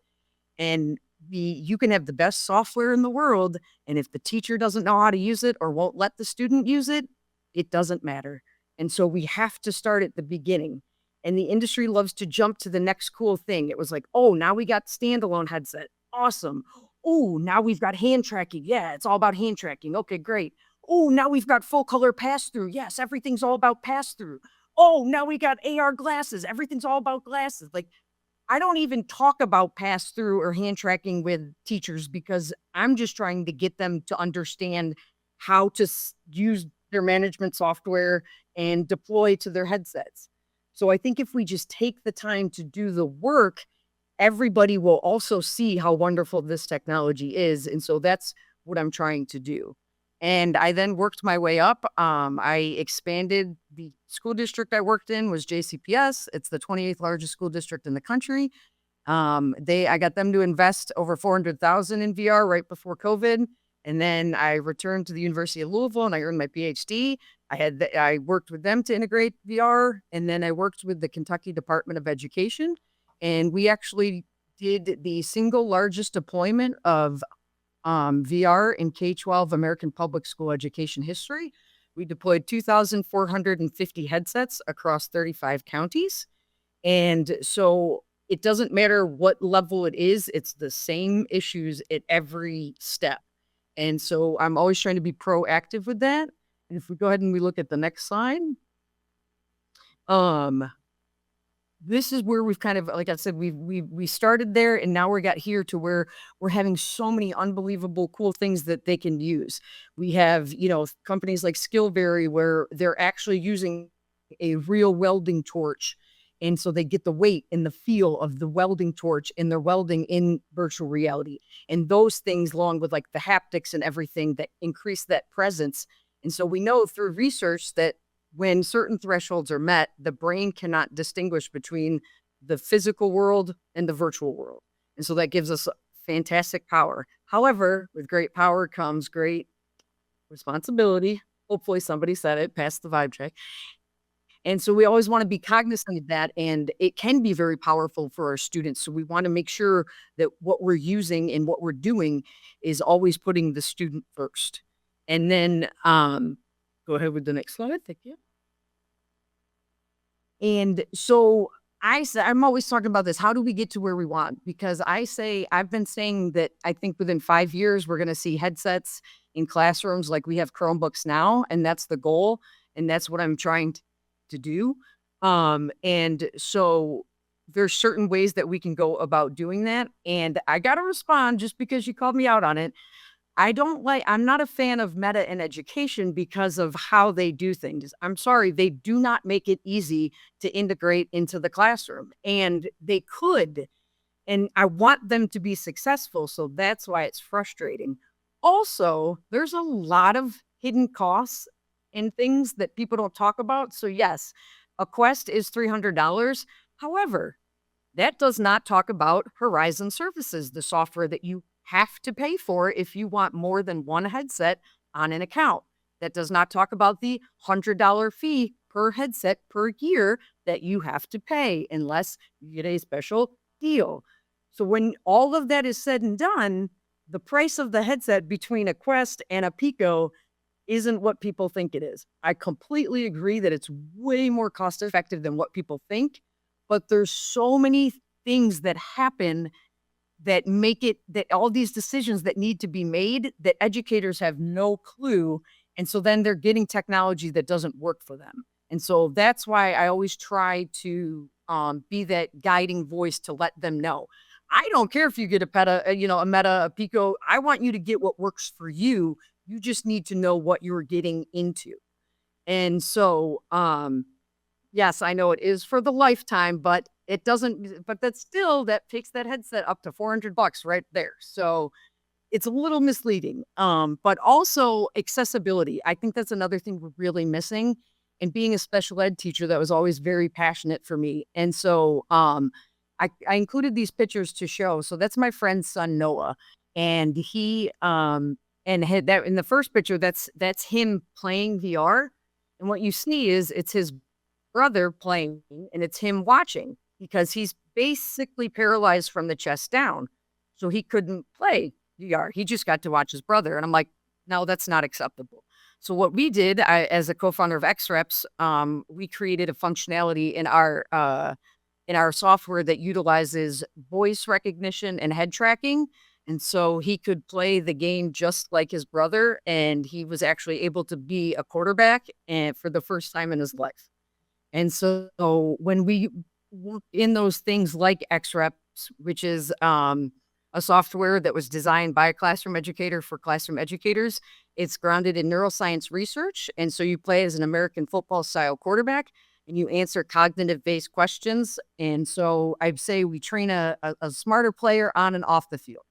And you can have the best software in the world, and if the teacher doesn't know how to use it or won't let the student use it, it doesn't matter. And so we have to start at the beginning. And the industry loves to jump to the next cool thing. It was like, oh, now we got standalone headset. Awesome. Oh, now we've got hand tracking. Yeah, it's all about hand tracking. Okay, great. Oh, now we've got full color pass through. Yes, everything's all about pass through. Oh, now we got AR glasses. Everything's all about glasses. Like, I don't even talk about pass through or hand tracking with teachers because I'm just trying to get them to understand how to use their management software and deploy to their headsets. So I think if we just take the time to do the work, everybody will also see how wonderful this technology is. And so that's what I'm trying to do. And I then worked my way up. I expanded. The school district I worked in was JCPS. It's the 28th largest school district in the country. I got them to invest over $400,000 in VR right before COVID. And then I returned to the University of Louisville and I earned my PhD. I worked with them to integrate VR. And then I worked with the Kentucky Department of Education. And we actually did the single largest deployment of VR in K-12 American public school education history. We deployed 2,450 headsets across 35 counties. And so it doesn't matter what level it is, it's the same issues at every step. And so I'm always trying to be proactive with that. And if we go ahead and we look at the next slide, this is where we've kind of, like I said, we started there, and now we got here to where we're having so many unbelievable cool things that they can use. We have, companies like Skillberry where they're actually using a real welding torch. And so they get the weight and the feel of the welding torch, and they're welding in virtual reality. And those things, along with like the haptics and everything, that increase that presence. And so we know through research that when certain thresholds are met, the brain cannot distinguish between the physical world and the virtual world. And so that gives us fantastic power. However, with great power comes great responsibility. Hopefully somebody said it, pass the vibe check. And so we always want to be cognizant of that, and it can be very powerful for our students. So we want to make sure that what we're using and what we're doing is always putting the student first. And then go ahead with the next slide. Thank you. And so I'm always talking about this. How do we get to where we want? Because I've been saying that I think within 5 years, we're going to see headsets in classrooms like we have Chromebooks now. And that's the goal. And that's what I'm trying to do. And so there's certain ways that we can go about doing that. And I got to respond just because you called me out on it. I'm not a fan of Meta in education because of how they do things. I'm sorry, they do not make it easy to integrate into the classroom, and they could, and I want them to be successful. So that's why it's frustrating. Also, there's a lot of hidden costs and things that people don't talk about. So yes, a Quest is $300. However, that does not talk about Horizon Services, the software that you have to pay for if you want more than one headset on an account. That does not talk about the $100 fee per headset per year that you have to pay unless you get a special deal. So when all of that is said and done, the price of the headset between a Quest and a Pico isn't what people think it is. I completely agree that it's way more cost effective than what people think, but there's so many things that happen that make it, that all these decisions that need to be made, that educators have no clue. And so then they're getting technology that doesn't work for them. And so that's why I always try to be that guiding voice to let them know. I don't care if you get a Meta, a Pico. I want you to get what works for you. You just need to know what you're getting into. And so, yes, I know it is for the lifetime, but it doesn't, but that takes that headset up to $400 right there. So it's a little misleading. But also accessibility. I think that's another thing we're really missing. And being a special ed teacher, that was always very passionate for me. And so I included these pictures to show. So that's my friend's son, Noah. And he, and had that in the first picture, that's him playing VR. And what you see is it's his brother playing, and it's him watching, because he's basically paralyzed from the chest down. So he couldn't play VR. He just got to watch his brother. And I'm like, no, that's not acceptable. So what we did, as a co-founder of XReps, we created a functionality in our software that utilizes voice recognition and head tracking. And so he could play the game just like his brother, and he was actually able to be a quarterback and for the first time in his life. And so when we work in those things like XReps, which is a software that was designed by a classroom educator for classroom educators, it's grounded in neuroscience research. And so you play as an American football style quarterback, and you answer cognitive-based questions. And so I'd say we train a smarter player on and off the field.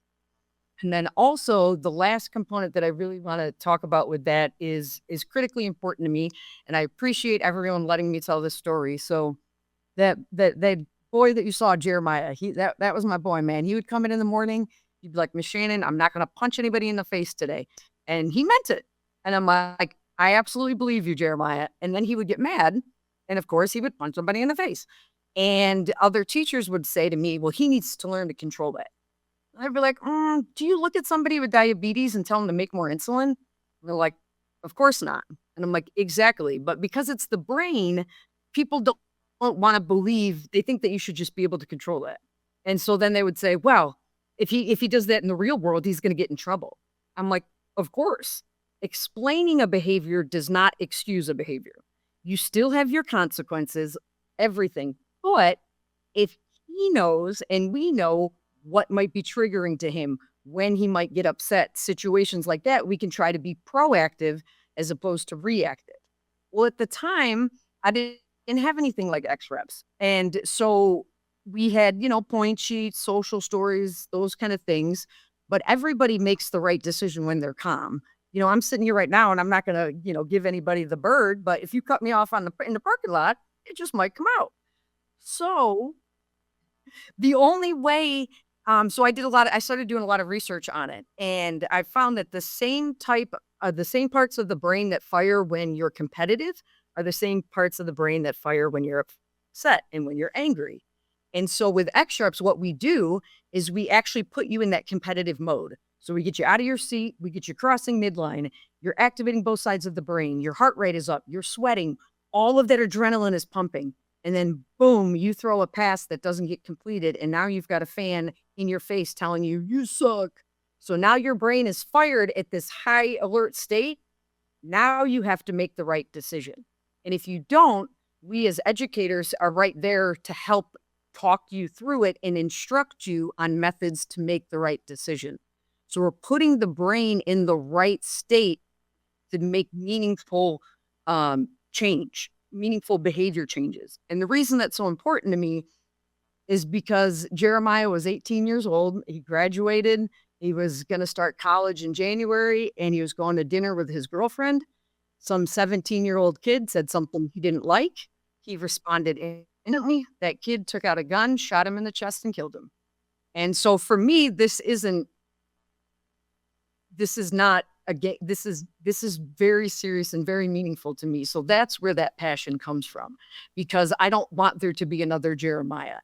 And then also the last component that I really want to talk about with that is critically important to me. And I appreciate everyone letting me tell this story. So that boy that you saw, Jeremiah, that was my boy, man. He would come in the morning. He'd be like, Miss Shannon, I'm not going to punch anybody in the face today. And he meant it. And I'm like, I absolutely believe you, Jeremiah. And then he would get mad. And of course, he would punch somebody in the face. And other teachers would say to me, well, he needs to learn to control that. I'd be like, do you look at somebody with diabetes and tell them to make more insulin? And they're like, of course not. And I'm like, exactly. But because it's the brain, people don't want to believe, they think that you should just be able to control that. And so then they would say, well, if he does that in the real world, he's going to get in trouble. I'm like, of course, explaining a behavior does not excuse a behavior. You still have your consequences, everything. But if he knows and we know what might be triggering to him, when he might get upset, situations like that, we can try to be proactive as opposed to reactive. Well, at the time, I didn't have anything like XREPs. And so we had, point sheets, social stories, those kind of things. But everybody makes the right decision when they're calm. I'm sitting here right now and I'm not going to, give anybody the bird. But if you cut me off in the parking lot, it just might come out. So the only way, so I started doing a lot of research on it. And I found that the same parts of the brain that fire when you're competitive are the same parts of the brain that fire when you're upset and when you're angry. And so with X-Sharps, what we do is we actually put you in that competitive mode. So we get you out of your seat, we get you crossing midline, you're activating both sides of the brain, your heart rate is up, you're sweating, all of that adrenaline is pumping. And then boom, you throw a pass that doesn't get completed. And now you've got a fan in your face telling you, you suck. So now your brain is fired at this high alert state. Now you have to make the right decision. And if you don't, we as educators are right there to help talk you through it and instruct you on methods to make the right decision. So we're putting the brain in the right state to make meaningful meaningful behavior changes. And the reason that's so important to me is because Jeremiah was 18 years old. He graduated. He was going to start college in January, and he was going to dinner with his girlfriend. Some 17-year-old kid said something he didn't like. He responded instantly. That kid took out a gun, shot him in the chest, and killed him. And so for me, this is not a game. This is very serious and very meaningful to me. So that's where that passion comes from, because I don't want there to be another Jeremiah.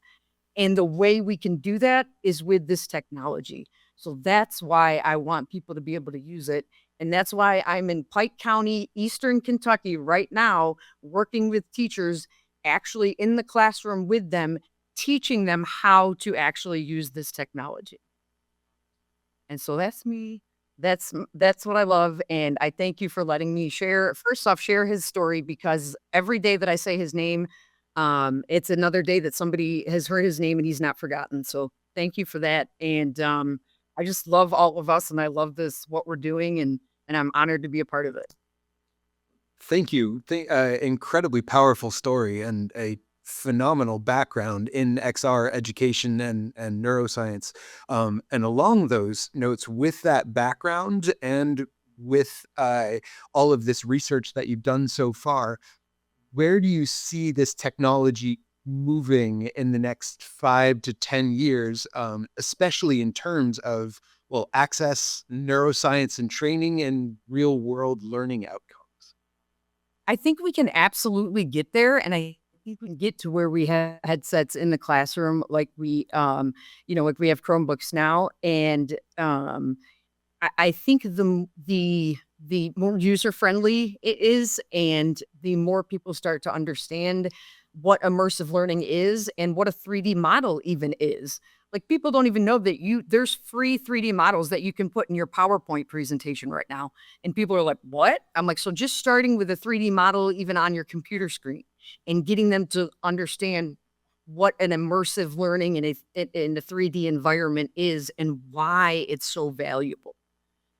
And the way we can do that is with this technology. So that's why I want people to be able to use it. And that's why I'm in Pike County, Eastern Kentucky right now, working with teachers actually in the classroom with them, teaching them how to actually use this technology. And so that's me. That's what I love. And I thank you for letting me share his story, because every day that I say his name, it's another day that somebody has heard his name and he's not forgotten. So thank you for that. And I just love all of us, and I love what we're doing, and I'm honored to be a part of it. Thank you. Incredibly powerful story and a phenomenal background in XR education and neuroscience. And along those notes, with that background and with all of this research that you've done so far, where do you see this technology moving in the next 5 to 10 years, especially in terms of, access, neuroscience and training, and real world learning outcomes? I think we can absolutely get there. And I think we can get to where we have headsets in the classroom, like we have Chromebooks now. And I think the more user-friendly it is, and the more people start to understand what immersive learning is and what a 3D model even is. Like, people don't even know that there's free 3D models that you can put in your PowerPoint presentation right now. And people are like, what? I'm like, so just starting with a 3D model, even on your computer screen, and getting them to understand what an immersive learning in a 3D environment is and why it's so valuable.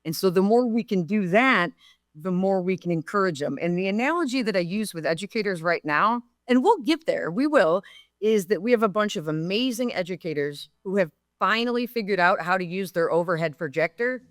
And so the more we can do that, the more we can encourage them. And the analogy that I use with educators right now, and we'll get there, we will, is that we have a bunch of amazing educators who have finally figured out how to use their overhead projector.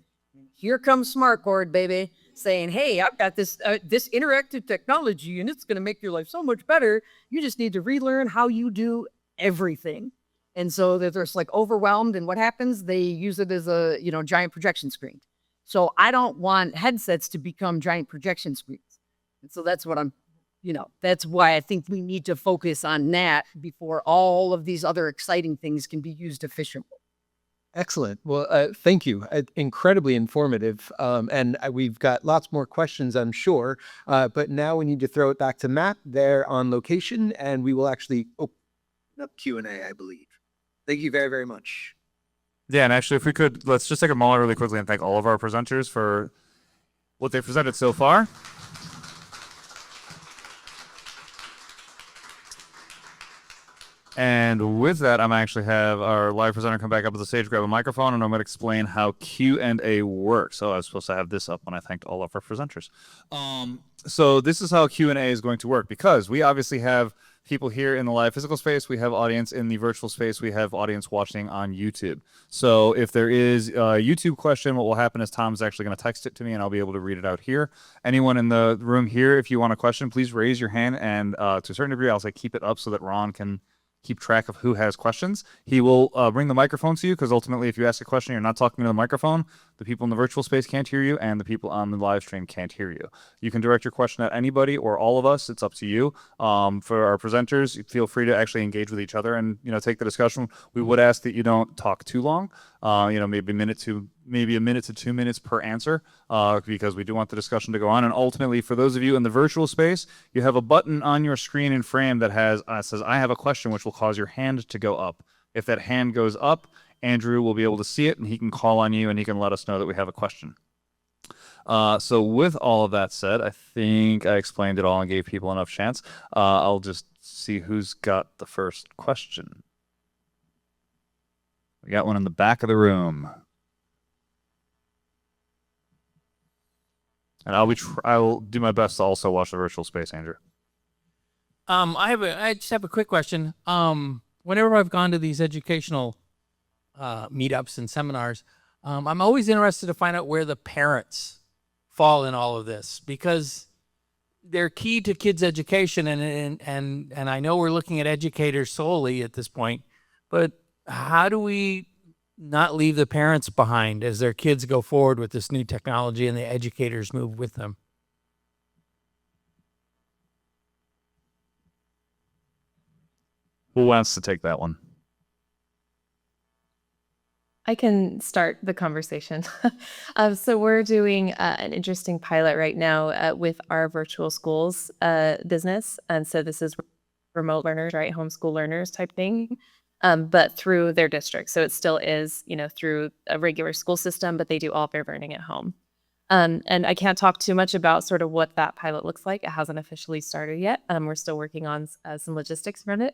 Here comes SmartBoard, baby, saying, hey, I've got this interactive technology, and it's going to make your life so much better. You just need to relearn how you do everything. And so they're just like overwhelmed. And what happens? They use it as a giant projection screen. So I don't want headsets to become giant projection screens. And so that's what that's why I think we need to focus on that before all of these other exciting things can be used efficiently. Excellent. Well, thank you. Incredibly informative. And we've got lots more questions, I'm sure. But now we need to throw it back to Matt there on location, and we will actually open up Q&A, I believe. Thank you very, very much. Yeah, and actually, if we could, let's just take a moment really quickly and thank all of our presenters for what they've presented so far. And with that, I'm actually have our live presenter come back up to the stage, grab a microphone, and I'm going to explain how Q&A works. So I was supposed to have this up when I thanked all of our presenters. So this is how Q&A is going to work, because we obviously have people here in the live physical space, we have audience in the virtual space, we have audience watching on YouTube. So if there is a YouTube question, what will happen is Tom's actually going to text it to me and I'll be able to read it out here. Anyone in the room here, if you want a question, please raise your hand, and to a certain degree, I'll say keep it up so that Ron can keep track of who has questions. He will bring the microphone to you, because ultimately if you ask a question, you're not talking to the microphone. The people in the virtual space can't hear you, and the people on the live stream can't hear you. You can direct your question at anybody or all of us. It's up to you. For our presenters, feel free to actually engage with each other and take the discussion. We would ask that you don't talk too long. Maybe a minute to 2 minutes per answer, because we do want the discussion to go on. And ultimately, for those of you in the virtual space, you have a button on your screen in frame that says I have a question, which will cause your hand to go up. If that hand goes up, Andrew will be able to see it, and he can call on you and he can let us know that we have a question. So with all of that said, I think I explained it all and gave people enough chance. I'll just see who's got the first question. We got one in the back of the room. And I'll do my best to also watch the virtual space, Andrew. I just have a quick question. Whenever I've gone to these educational meetups and seminars, I'm always interested to find out where the parents fall in all of this, because they're key to kids' education, and I know we're looking at educators solely at this point, but how do we not leave the parents behind as their kids go forward with this new technology and the educators move with them? Who wants to take that one? I can start the conversation. So we're doing an interesting pilot right now with our virtual schools business. And so this is remote learners, right? Homeschool learners type thing, but through their district. So it still is, through a regular school system, but they do all their learning at home. And I can't talk too much about sort of what that pilot looks like. It hasn't officially started yet. We're still working on some logistics around it.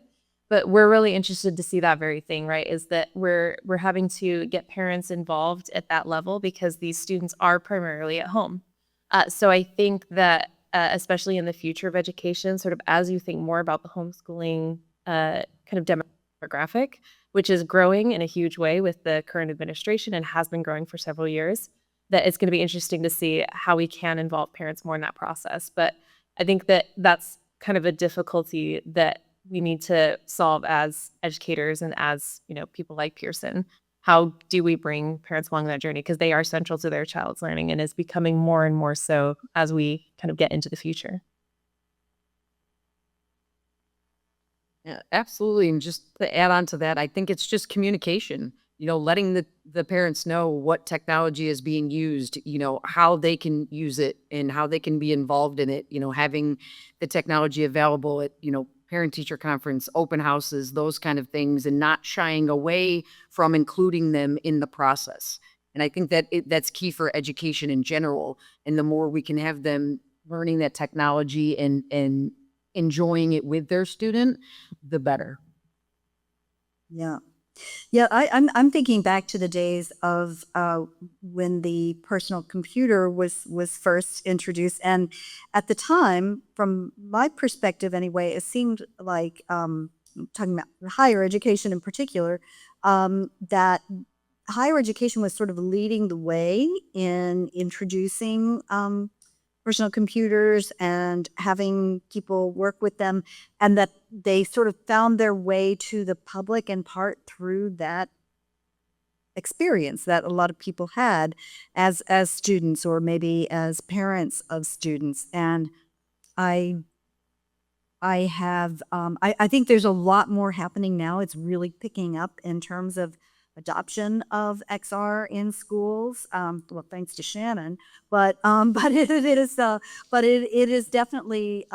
But we're really interested to see that very thing, right? Is that we're having to get parents involved at that level, because these students are primarily at home. So I think that especially in the future of education, sort of as you think more about the homeschooling kind of demographic, which is growing in a huge way with the current administration and has been growing for several years, that it's going to be interesting to see how we can involve parents more in that process. But I think that that's kind of a difficulty that we need to solve as educators and as, people like Pearson. How do we bring parents along that journey? Because they are central to their child's learning and is becoming more and more so as we kind of get into the future. Yeah, absolutely. And just to add on to that, I think it's just communication, letting the parents know what technology is being used, how they can use it and how they can be involved in it, having the technology available at, parent-teacher conference, open houses, those kind of things, and not shying away from including them in the process. And I think that that's key for education in general. And the more we can have them learning that technology and enjoying it with their student, the better. Yeah. Yeah, I'm thinking back to the days of when the personal computer was first introduced, and at the time, from my perspective anyway, it seemed like talking about higher education in particular, that higher education was sort of leading the way in introducing personal computers and having people work with them, and that they sort of found their way to the public in part through that experience that a lot of people had as students or maybe as parents of students. And I think there's a lot more happening now. It's really picking up in terms of adoption of XR in schools. Well, thanks to Shannon, but it is definitely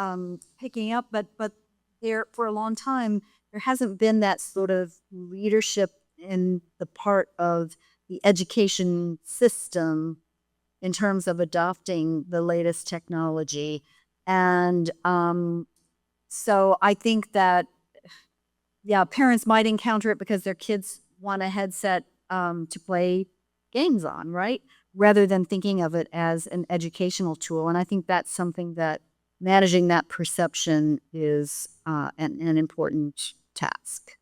picking up. But there, for a long time, there hasn't been that sort of leadership in the part of the education system in terms of adopting the latest technology. And so I think that, yeah, parents might encounter it because their kids want a headset to play games on, right? Rather than thinking of it as an educational tool. And I think that's something that managing that perception is an important task.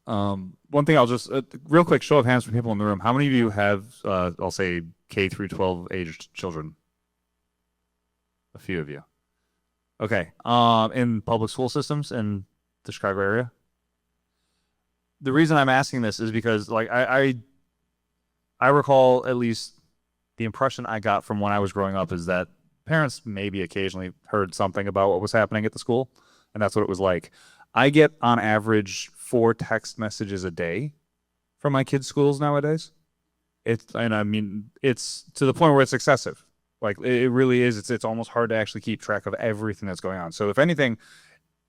One thing I'll just real quick show of hands for people in the room. How many of you have I'll say K through 12 aged children? A few of you. Okay. In public school systems in the Chicago area. The reason I'm asking this is because like I recall, at least the impression I got from when I was growing up, is that parents maybe occasionally heard something about what was happening at the school, and that's what it was like. I get on average 4 text messages a day from my kids' schools nowadays. It's to the point where it's excessive. Like it really is. It's almost hard to actually keep track of everything that's going on. So if anything,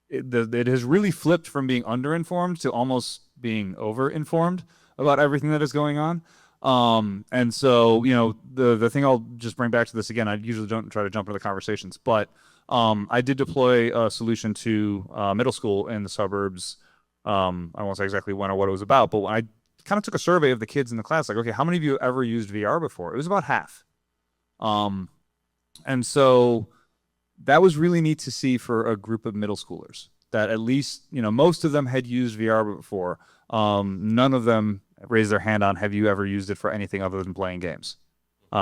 it has really flipped from being underinformed to almost being overinformed about everything that is going on. And so, the thing I'll just bring back to this again, I usually don't try to jump into the conversations, but I did deploy a solution to middle school in the suburbs. I won't say exactly when or what it was about, but when I kind of took a survey of the kids in the class, like, okay, how many of you ever used VR before? It was about half. And so that was really neat to see for a group of middle schoolers that at least, most of them had used VR before. None of them raised their hand on, have you ever used it for anything other than playing games?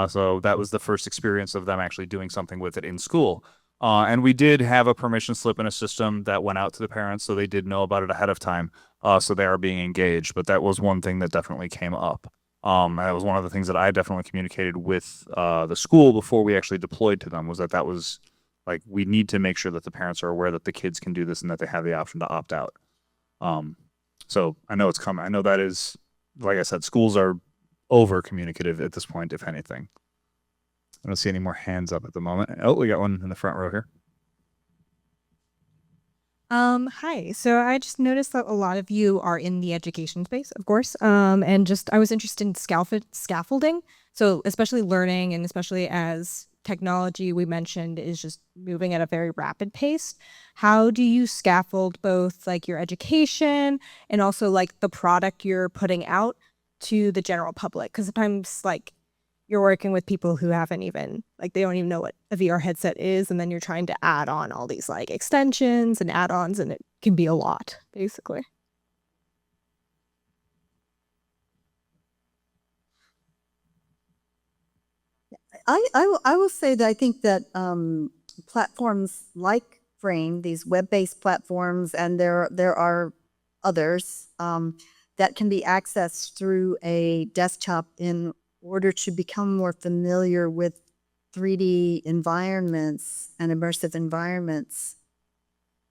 So that was the first experience of them actually doing something with it in school. And we did have a permission slip in a system that went out to the parents, so they did know about it ahead of time. So they are being engaged, but that was one thing that definitely came up. And that was one of the things that I definitely communicated with the school before we actually deployed to them, was that was like, we need to make sure that the parents are aware that the kids can do this and that they have the option to opt out. So I know it's coming. I know that is, like I said, schools are over communicative at this point, if anything. I don't see any more hands up at the moment. Oh, we got one in the front row here. Hi. So I just noticed that a lot of you are in the education space, of course. And just I was interested in scaffolding. So especially learning, and especially as technology we mentioned is just moving at a very rapid pace. How do you scaffold both like your education and also like the product you're putting out to the general public? Because sometimes like you're working with people who haven't even, like, they don't even know what a VR headset is. And then you're trying to add on all these like extensions and add-ons, and it can be a lot, basically. I will say that I think that platforms like Frame, these web-based platforms, and there are others that can be accessed through a desktop in order to become more familiar with 3D environments and immersive environments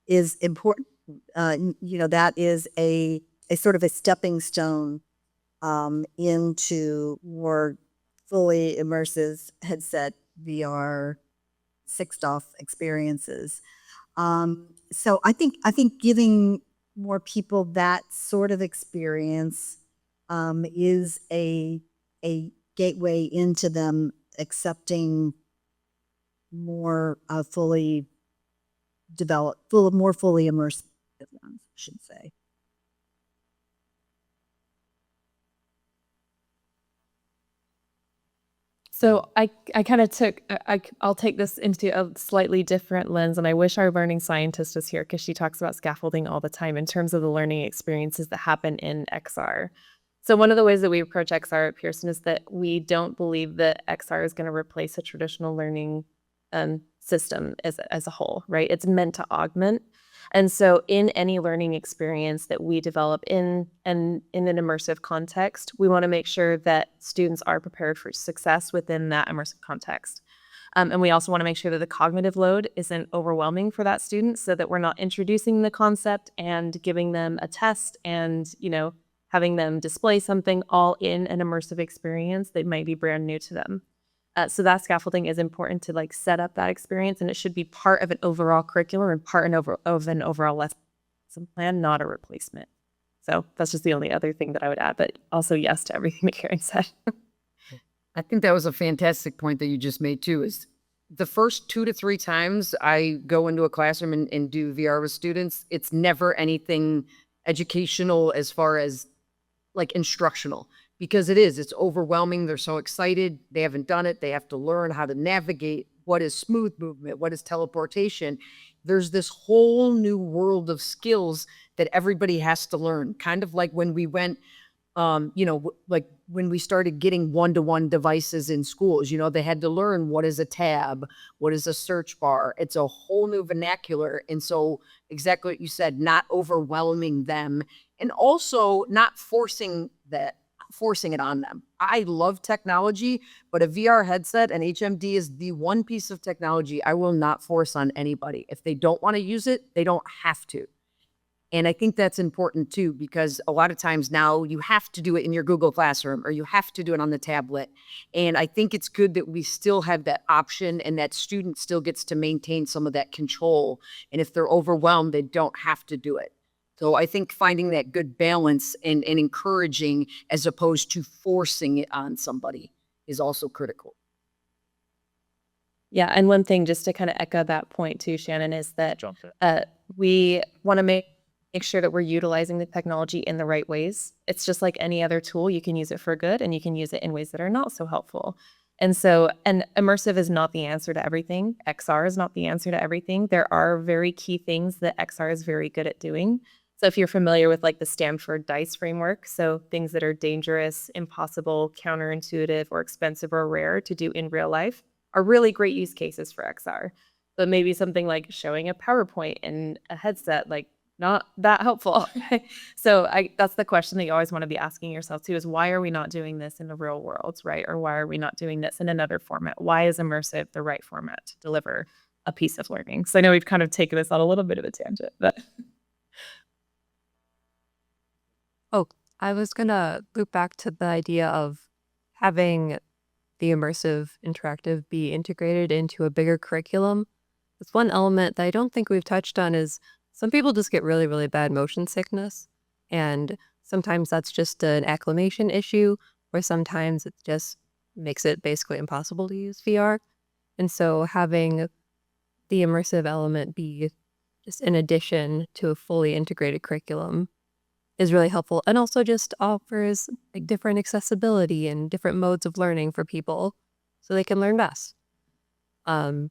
is important. That is a sort of a stepping stone into more fully immersive headset VR 6DoF experiences. So I think giving more people that sort of experience is a gateway into them accepting more fully developed, more fully immersive ones, I should say. So I kind of I'll take this into a slightly different lens, and I wish our learning scientist was here because she talks about scaffolding all the time in terms of the learning experiences that happen in XR. So one of the ways that we approach XR at Pearson is that we don't believe that XR is going to replace a traditional learning system as a whole, right? It's meant to augment. And so in any learning experience that we develop in an immersive context, we want to make sure that students are prepared for success within that immersive context. And we also want to make sure that the cognitive load isn't overwhelming for that student, so that we're not introducing the concept and giving them a test and, having them display something all in an immersive experience that might be brand new to them. So that scaffolding is important to set up that experience, and it should be part of an overall curriculum and part of an overall lesson plan, not a replacement. So that's just the only other thing that I would add, but also yes to everything that Karen said. I think that was a fantastic point that you just made too, is the first 2 to 3 times I go into a classroom and do VR with students, it's never anything educational as far as like instructional, because it's overwhelming. They're so excited. They haven't done it. They have to learn how to navigate what is smooth movement, what is teleportation. There's this whole new world of skills that everybody has to learn. Kind of like when we went, like when we started getting one-to-one devices in schools, they had to learn what is a tab, what is a search bar. It's a whole new vernacular. And so exactly what you said, not overwhelming them and also not forcing it on them. I love technology, but a VR headset and HMD is the one piece of technology I will not force on anybody. If they don't want to use it, they don't have to. And I think that's important too, because a lot of times now you have to do it in your Google Classroom or you have to do it on the tablet. And I think it's good that we still have that option and that student still gets to maintain some of that control. And if they're overwhelmed, they don't have to do it. So I think finding that good balance and encouraging as opposed to forcing it on somebody is also critical. Yeah, and one thing just to kind of echo that point too, Shannon, is that we want to make sure that we're utilizing the technology in the right ways. It's just like any other tool. You can use it for good and you can use it in ways that are not so helpful. And immersive is not the answer to everything. XR is not the answer to everything. There are very key things that XR is very good at doing. So if you're familiar with like the Stanford DICE framework, so things that are dangerous, impossible, counterintuitive, or expensive or rare to do in real life are really great use cases for XR. But maybe something like showing a PowerPoint in a headset, like not that helpful. So that's the question that you always want to be asking yourself too, is why are we not doing this in the real world, right? Or why are we not doing this in another format? Why is immersive the right format to deliver a piece of learning? So I know we've kind of taken this on a little bit of a tangent, but. Oh, I was gonna loop back to the idea of having the immersive interactive be integrated into a bigger curriculum. That's one element that I don't think we've touched on is some people just get really, really bad motion sickness. And sometimes that's just an acclimation issue, or sometimes it just makes it basically impossible to use VR. And so having the immersive element be just in addition to a fully integrated curriculum is really helpful, and also just offers like different accessibility and different modes of learning for people so they can learn best. For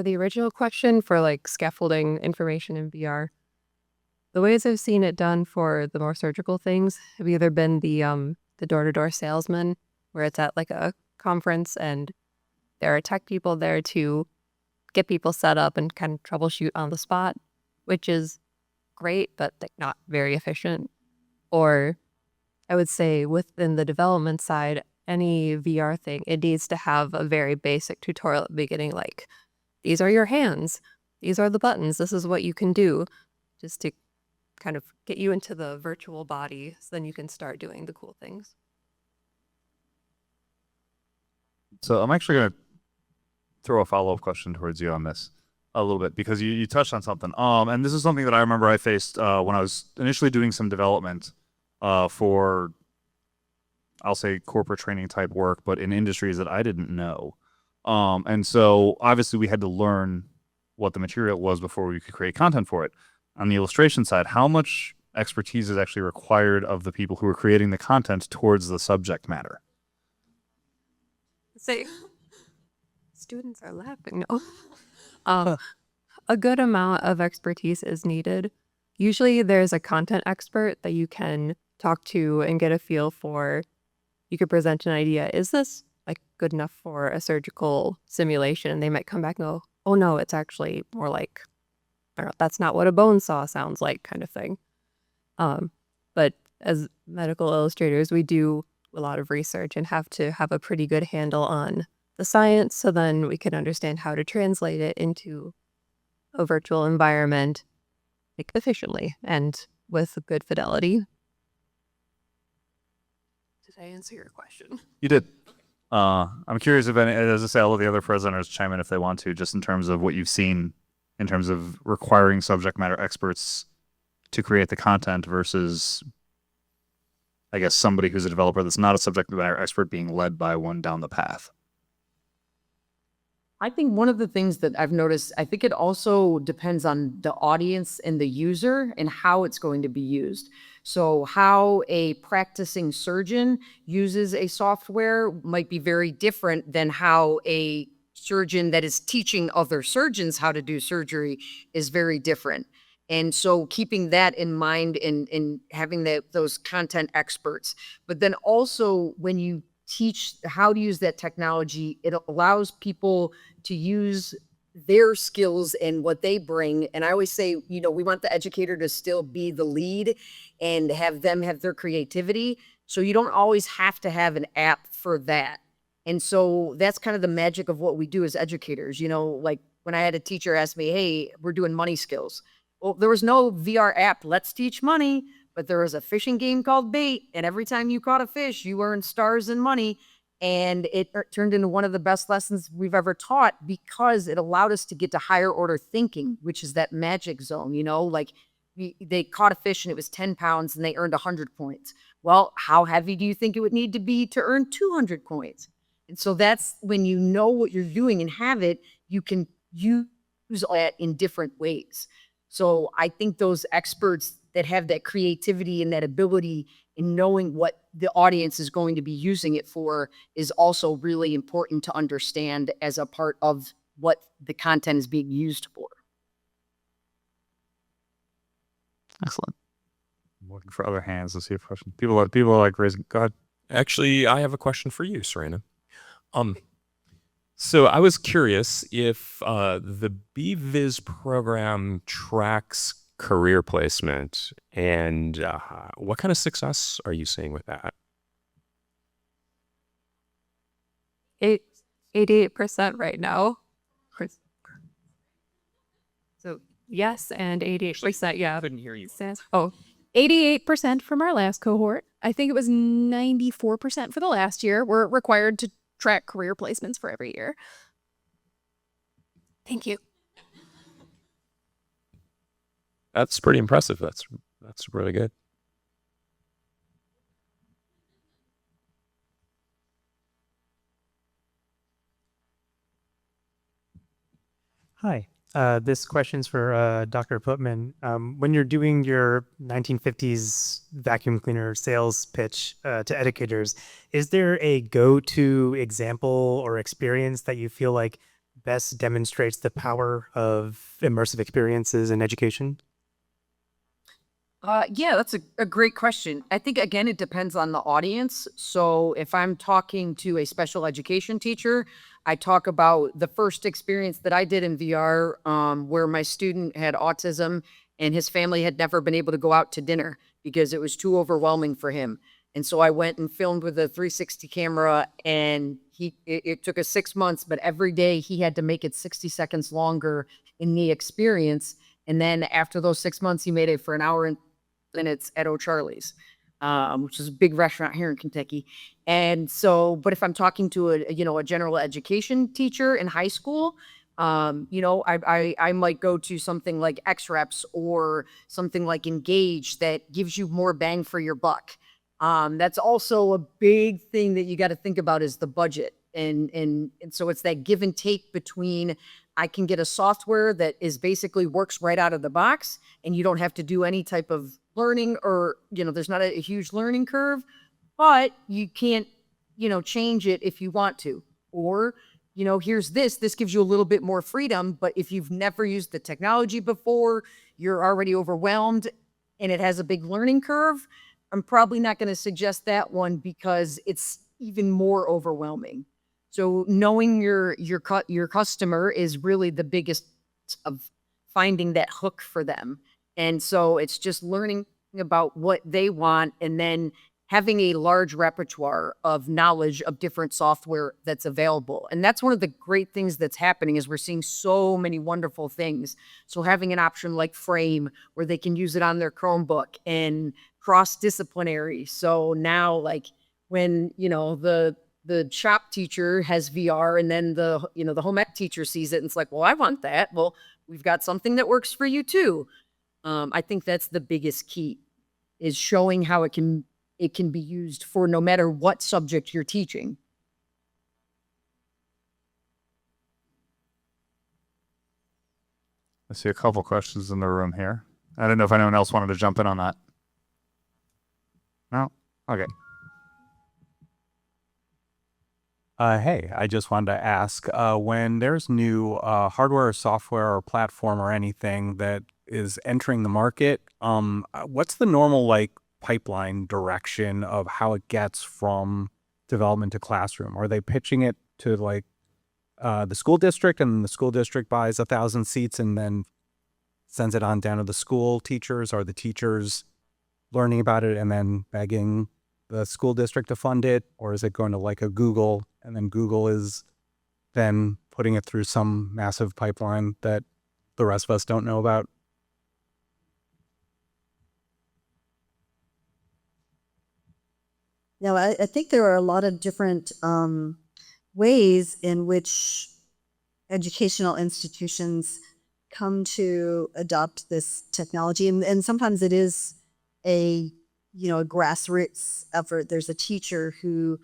the original question for like scaffolding information in VR, the ways I've seen it done for the more surgical things have either been the door-to-door salesman, where it's at like a conference and there are tech people there to get people set up and kind of troubleshoot on the spot, which is great, but like not very efficient. Or I would say within the development side, any VR thing, it needs to have a very basic tutorial at the beginning, like these are your hands, these are the buttons, this is what you can do, just to kind of get you into the virtual body so then you can start doing the cool things. So I'm actually going to throw a follow-up question towards you on this a little bit, because you touched on something. And this is something that I remember I faced when I was initially doing some development for, I'll say, corporate training type work, but in industries that I didn't know. And so obviously we had to learn what the material was before we could create content for it. On the illustration side, how much expertise is actually required of the people who are creating the content towards the subject matter? Say, students are laughing. No. A good amount of expertise is needed. Usually there's a content expert that you can talk to and get a feel for. You could present an idea. Is this like good enough for a surgical simulation? And they might come back and go, oh no, it's actually more like, I don't know, that's not what a bone saw sounds like, kind of thing. But as medical illustrators, we do a lot of research and have to have a pretty good handle on the science, so then we can understand how to translate it into a virtual environment like efficiently and with good fidelity. Did I answer your question? You did. I'm curious if any, as I say, all of the other presenters chime in if they want to, just in terms of what you've seen in terms of requiring subject matter experts to create the content versus, I guess, somebody who's a developer that's not a subject matter expert being led by one down the path? I think one of the things that I've noticed, I think it also depends on the audience and the user and how it's going to be used. So how a practicing surgeon uses a software might be very different than how a surgeon that is teaching other surgeons how to do surgery is very different. And so keeping that in mind and having those content experts, but then also when you teach how to use that technology, it allows people to use their skills and what they bring. And I always say, you know, we want the educator to still be the lead and have them have their creativity. So you don't always have to have an app for that. And so that's kind of the magic of what we do as educators. You know, like when I had a teacher ask me, hey, we're doing money skills. Well, there was no VR app, let's teach money, but there was a fishing game called Bait. And every time you caught a fish, you earned stars and money. And it turned into one of the best lessons we've ever taught because it allowed us to get to higher order thinking, which is that magic zone, you know, like they caught a fish and it was 10 pounds and they earned 100 points. Well, how heavy do you think it would need to be to earn 200 points? And so that's when you know what you're doing and have it, you can use it in different ways. So I think those experts that have that creativity and that ability in knowing what the audience is going to be using it for is also really important to understand as a part of what the content is being used for. Excellent. I'm looking for other hands to see a question. People are like raising. Go ahead. Actually, I have a question for you, Serena. So I was curious if the BViz program tracks career placement, and what kind of success are you seeing with that? 88% right now. So yes, and 88%, yeah. I couldn't hear you. Oh, 88% from our last cohort. I think it was 94% for the last year. We're required to track career placements for every year. thank you. That's pretty impressive. That's really good. Hi, this question's for Dr. Putman. When you're doing your 1950s vacuum cleaner sales pitch to educators, is there a go-to example or experience that you feel like best demonstrates the power of immersive experiences in education? Yeah, that's a great question. I think, again, it depends on the audience. So if I'm talking to a special education teacher, I talk about the first experience that I did in VR where my student had autism and his family had never been able to go out to dinner because it was too overwhelming for him. And so I went and filmed with a 360 camera, and it took us 6 months, but every day he had to make it 60 seconds longer in the experience. And then after those 6 months, he made it for an hour and minutes at O'Charlie's, which is a big restaurant here in Kentucky. And so, but if I'm talking to a general education teacher in high school, I might go to something like XReps or something like Engage that gives you more bang for your buck. That's also a big thing that you got to think about is the budget. And so it's that give and take between I can get a software that is basically works right out of the box and you don't have to do any type of learning or, there's not a huge learning curve, but you can't, change it if you want to. Or, here's this gives you a little bit more freedom, but if you've never used the technology before, you're already overwhelmed and it has a big learning curve, I'm probably not going to suggest that one because it's even more overwhelming. So knowing your customer is really the biggest of finding that hook for them. And so it's just learning about what they want and then having a large repertoire of knowledge of different software that's available. And that's one of the great things that's happening is we're seeing so many wonderful things. So having an option like Frame where they can use it on their Chromebook and cross-disciplinary. So now like when, the shop teacher has VR and then the home ec teacher sees it and it's like, well, I want that. Well, we've got something that works for you too. I think that's the biggest key, is showing how it can be used for no matter what subject you're teaching. I see a couple questions in the room here. I don't know if anyone else wanted to jump in on that. No? Okay. Hey, I just wanted to ask, when there's new hardware or software or platform or anything that is entering the market, what's the normal like pipeline direction of how it gets from development to classroom? Are they pitching it to like the school district, and the school district buys 1,000 seats and then sends it on down to the school teachers? Are the teachers learning about it and then begging the school district to fund it? Or is it going to like a Google, and then Google is then putting it through some massive pipeline that the rest of us don't know about? Now, I think there are a lot of different ways in which educational institutions come to adopt this technology, and sometimes it is a grassroots effort. There's a teacher who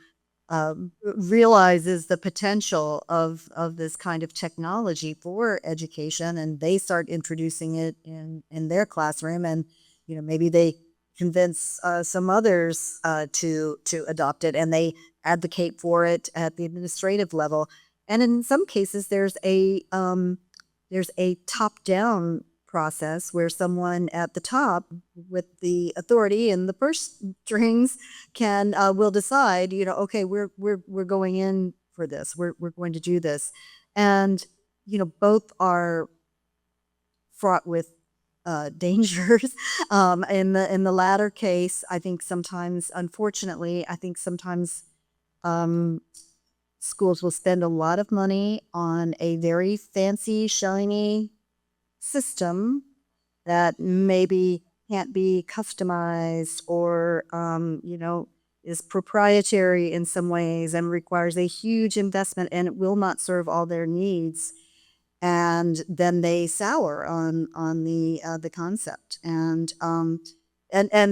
realizes the potential of this kind of technology for education, and they start introducing it in their classroom, and maybe they convince some others to adopt it, and they advocate for it at the administrative level. And in some cases, there's a top-down process where someone at the top with the authority and the purse strings will decide, okay, we're going in for this. We're going to do this, and both are fraught with dangers. In the latter case, I think sometimes, unfortunately, schools will spend a lot of money on a very fancy, shiny system that maybe can't be customized, or is proprietary in some ways and requires a huge investment, and it will not serve all their needs. And then they sour on the concept, and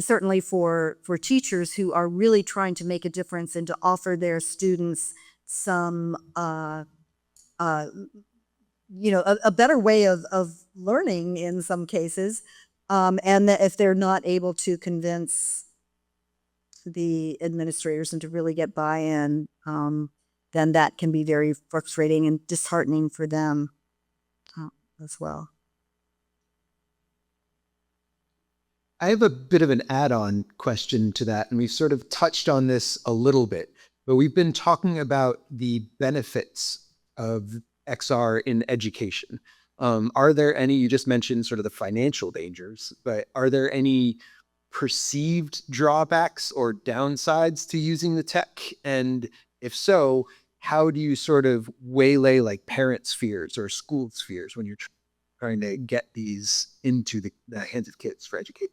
certainly for teachers who are really trying to make a difference and to offer their students some a better way of learning in some cases, and that if they're not able to convince the administrators and to really get buy-in, then that can be very frustrating and disheartening for them as well. I have a bit of an add-on question to that, and we've sort of touched on this a little bit, but we've been talking about the benefits of XR in education. Are there any, you just mentioned sort of the financial dangers, but are there any perceived drawbacks or downsides to using the tech? And if so, how do you sort of waylay like parents' fears or schools' fears when you're trying to get these into the hands of kids for education?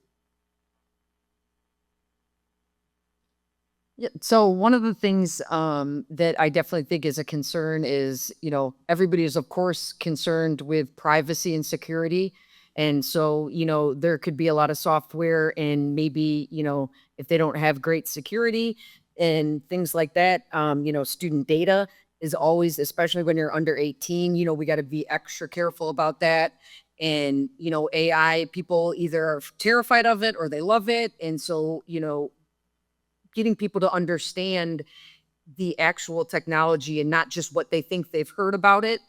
Yeah, so one of the things that I definitely think is a concern is, everybody is of course concerned with privacy and security. And so, there could be a lot of software, and maybe, if they don't have great security and things like that, student data is always, especially when you're under 18, we got to be extra careful about that. And, AI, people either are terrified of it or they love it. And so, getting people to understand the actual technology and not just what they think they've heard about it.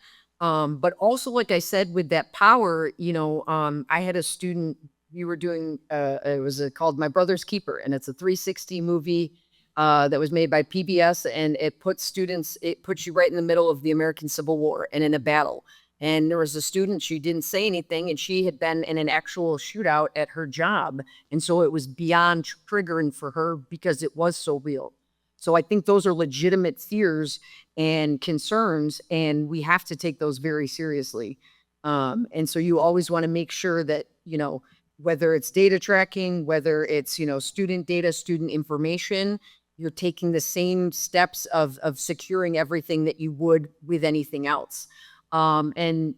But also, like I said, with that power, I had a student, we were doing, it was called My Brother's Keeper, and it's a 360 movie that was made by PBS, and it puts you right in the middle of the American Civil War and in a battle. And there was a student, she didn't say anything, and she had been in an actual shootout at her job. And so it was beyond triggering for her because it was so real. So I think those are legitimate fears and concerns, and we have to take those very seriously. And so you always want to make sure that, whether it's data tracking, whether it's, student data, student information, you're taking the same steps of securing everything that you would with anything else. And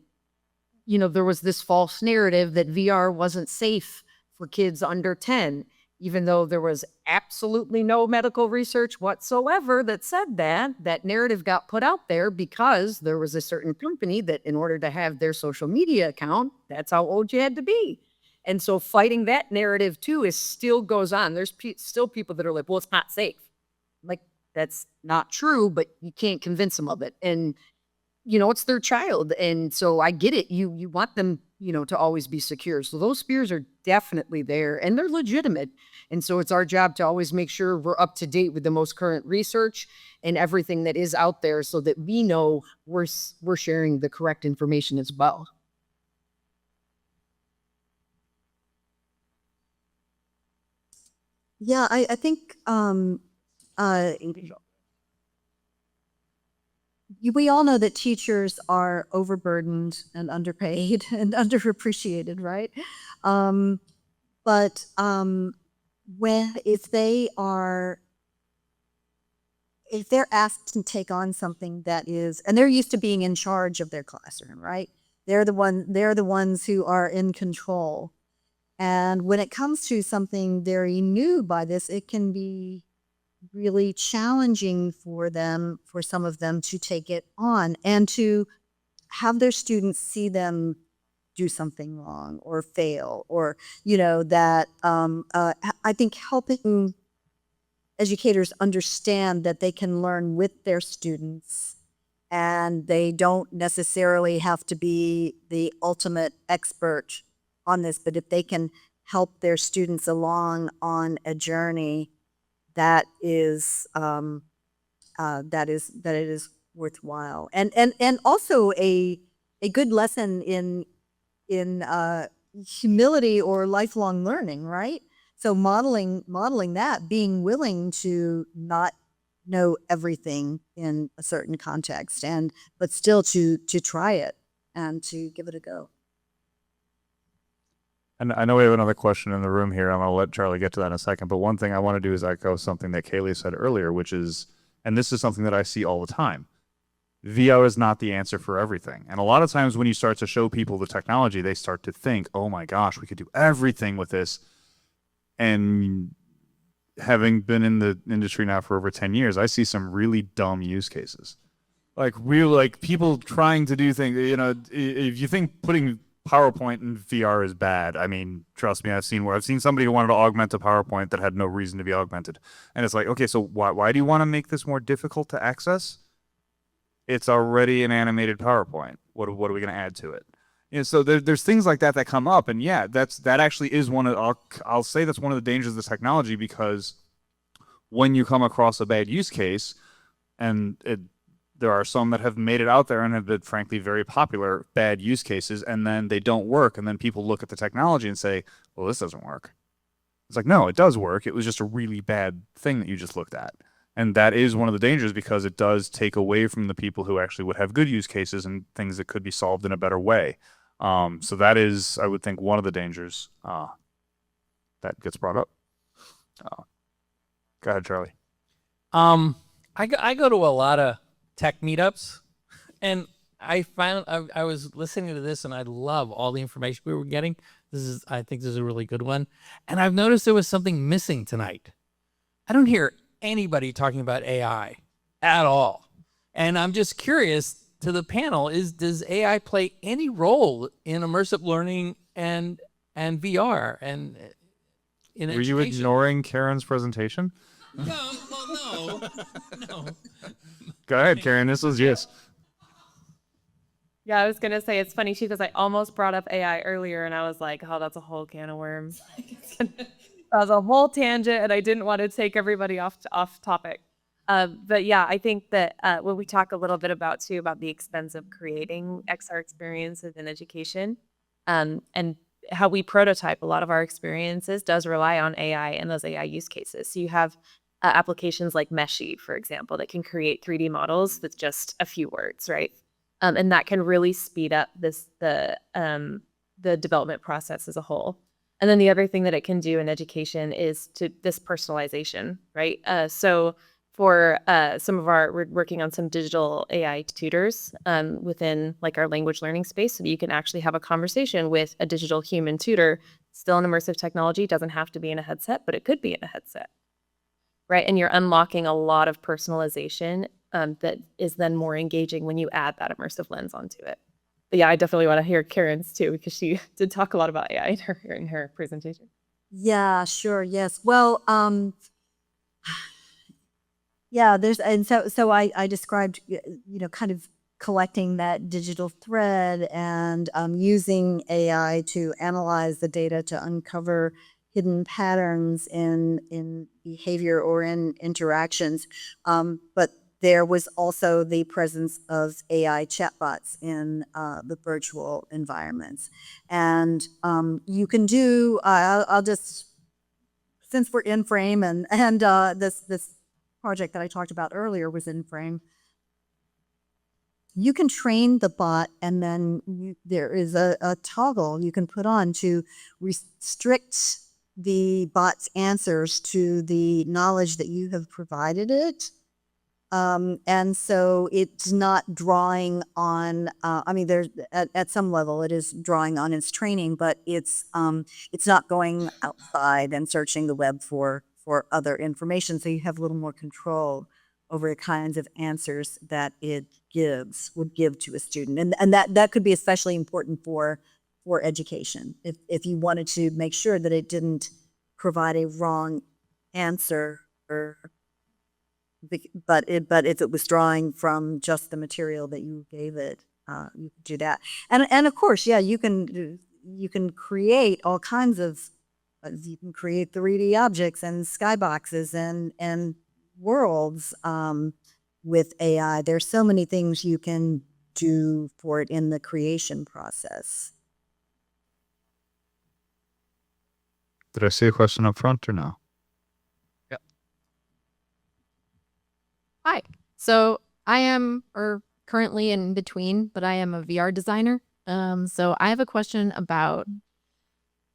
there was this false narrative that VR wasn't safe for kids under 10, even though there was absolutely no medical research whatsoever that said that narrative got put out there because there was a certain company that in order to have their social media account, that's how old you had to be. And so fighting that narrative too still goes on. There's still people that are like, well, it's not safe. Like, that's not true, but you can't convince them of it. And it's their child. And so I get it. You want them, to always be secure. So those fears are definitely there and they're legitimate. And so it's our job to always make sure we're up to date with the most current research and everything that is out there so that we know we're sharing the correct information as well. Yeah, I think we all know that teachers are overburdened and underpaid and underappreciated, right? But if they're asked to take on something that is, and they're used to being in charge of their classroom, right? They're the ones who are in control. And when it comes to something very new by this, it can be really challenging for some of them to take it on and to have their students see them do something wrong or fail, or that I think helping educators understand that they can learn with their students and they don't necessarily have to be the ultimate expert on this, but if they can help their students along on a journey that is worthwhile, and also a good lesson in humility or lifelong learning, right? So modeling that, being willing to not know everything in a certain context, but still to try it and to give it a go. And I know we have another question in the room here. I'm going to let Charlie get to that in a second. But one thing I want to do is echo something that Kaylee said earlier, which is, and this is something that I see all the time, VR is not the answer for everything. And a lot of times when you start to show people the technology, they start to think, oh my gosh, we could do everything with this. And having been in the industry now for over 10 years, I see some really dumb use cases. Like people trying to do things, if you think putting PowerPoint in VR is bad, I mean, trust me, I've seen somebody who wanted to augment a PowerPoint that had no reason to be augmented. And it's like, okay, so why do you want to make this more difficult to access? It's already an animated PowerPoint. What are we going to add to it? So there's things like that come up, and yeah, that actually is I'll say that's one of the dangers of this technology, because when you come across a bad use case, and there are some that have made it out there and have been, frankly, very popular bad use cases, and then they don't work, and then people look at the technology and say, well, this doesn't work. It's like, no, it does work. It was just a really bad thing that you just looked at. And that is one of the dangers, because it does take away from the people who actually would have good use cases and things that could be solved in a better way. So that is, I would think, one of the dangers that gets brought up. Go ahead, Charlie. I go to a lot of tech meetups, and I was listening to this, and I love all the information we were getting. I think this is a really good one. And I've noticed there was something missing tonight. I don't hear anybody talking about AI at all. And I'm just curious to the panel, does AI play any role in immersive learning and VR and in Were you ignoring Karen's presentation? No. Go ahead, Karen. This was yours. Yeah, I was going to say, it's funny too, because I almost brought up AI earlier and I was like, oh, that's a whole can of worms. That was a whole tangent and I didn't want to take everybody off topic. But yeah, I think that when we talk a little bit about the expense of creating XR experiences in education, and how we prototype a lot of our experiences does rely on AI and those AI use cases. So you have applications like Meshy, for example, that can create 3D models with just a few words, right? And that can really speed up the development process as a whole. And then the other thing that it can do in education is this personalization, right? So for some of we're working on some digital AI tutors within like our language learning space, so that you can actually have a conversation with a digital human tutor. Still an immersive technology, doesn't have to be in a headset, but it could be in a headset, right? And you're unlocking a lot of personalization that is then more engaging when you add that immersive lens onto it. But yeah, I definitely want to hear Karen's too, because she did talk a lot about AI in her presentation. Yeah, sure. Yes. Well, yeah, so I described, kind of collecting that digital thread and using AI to analyze the data to uncover hidden patterns in behavior or in interactions. But there was also the presence of AI chatbots in the virtual environments. And you can do, I'll just, since we're in frame and this project that I talked about earlier was in frame, you can train the bot, and then there is a toggle you can put on to restrict the bot's answers to the knowledge that you have provided it. And so it's not drawing on, there's at some level it is drawing on its training, but it's not going outside and searching the web for other information. So you have a little more control over the kinds of answers that it would give to a student. And that could be especially important for education. If you wanted to make sure that it didn't provide a wrong answer, but if it was drawing from just the material that you gave it, you could do that. And of course, yeah, you can create all kinds of, you can create 3D objects and skyboxes and worlds with AI. There's so many things you can do for it in the creation process. Did I see a question up front or no? Hi. So I am, or currently in between, but I am a VR designer. So I have a question about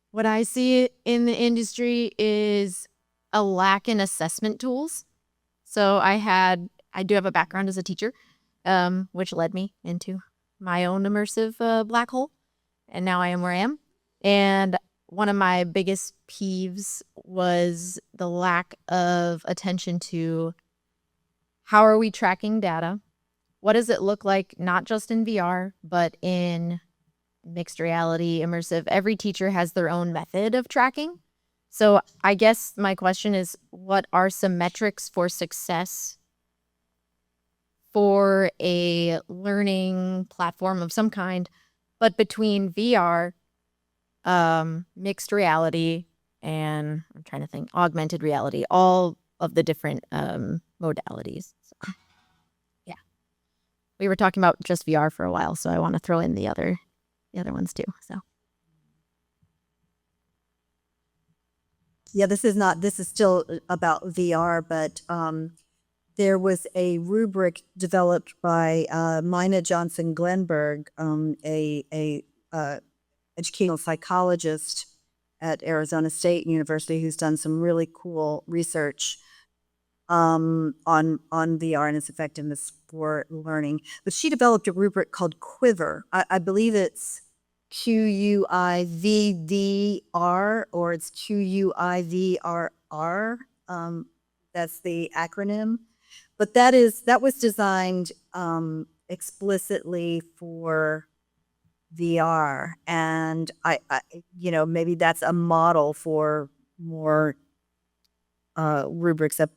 what I see in the industry is a lack in assessment tools. So I do have a background as a teacher, which led me into my own immersive black hole. And now I am where I am. And one of my biggest peeves was the lack of attention to how are we tracking data? What does it look like, not just in VR, but in mixed reality, immersive? Every teacher has their own method of tracking. So I guess my question is, what are some metrics for success for a learning platform of some kind, but between VR, mixed reality, and I'm trying to think, augmented reality, all of the different modalities. So, yeah, we were talking about just VR for a while, so I want to throw in the other ones too. So yeah, this is still about VR, but there was a rubric developed by Mina Johnson Glenberg, a educational psychologist at Arizona State University, who's done some really cool research on VR and its effectiveness for learning. But she developed a rubric called Quiver. I believe it's QUIVDR, or it's QUIVRR. That's the acronym. But that was designed explicitly for VR, and I maybe that's a model for more rubrics of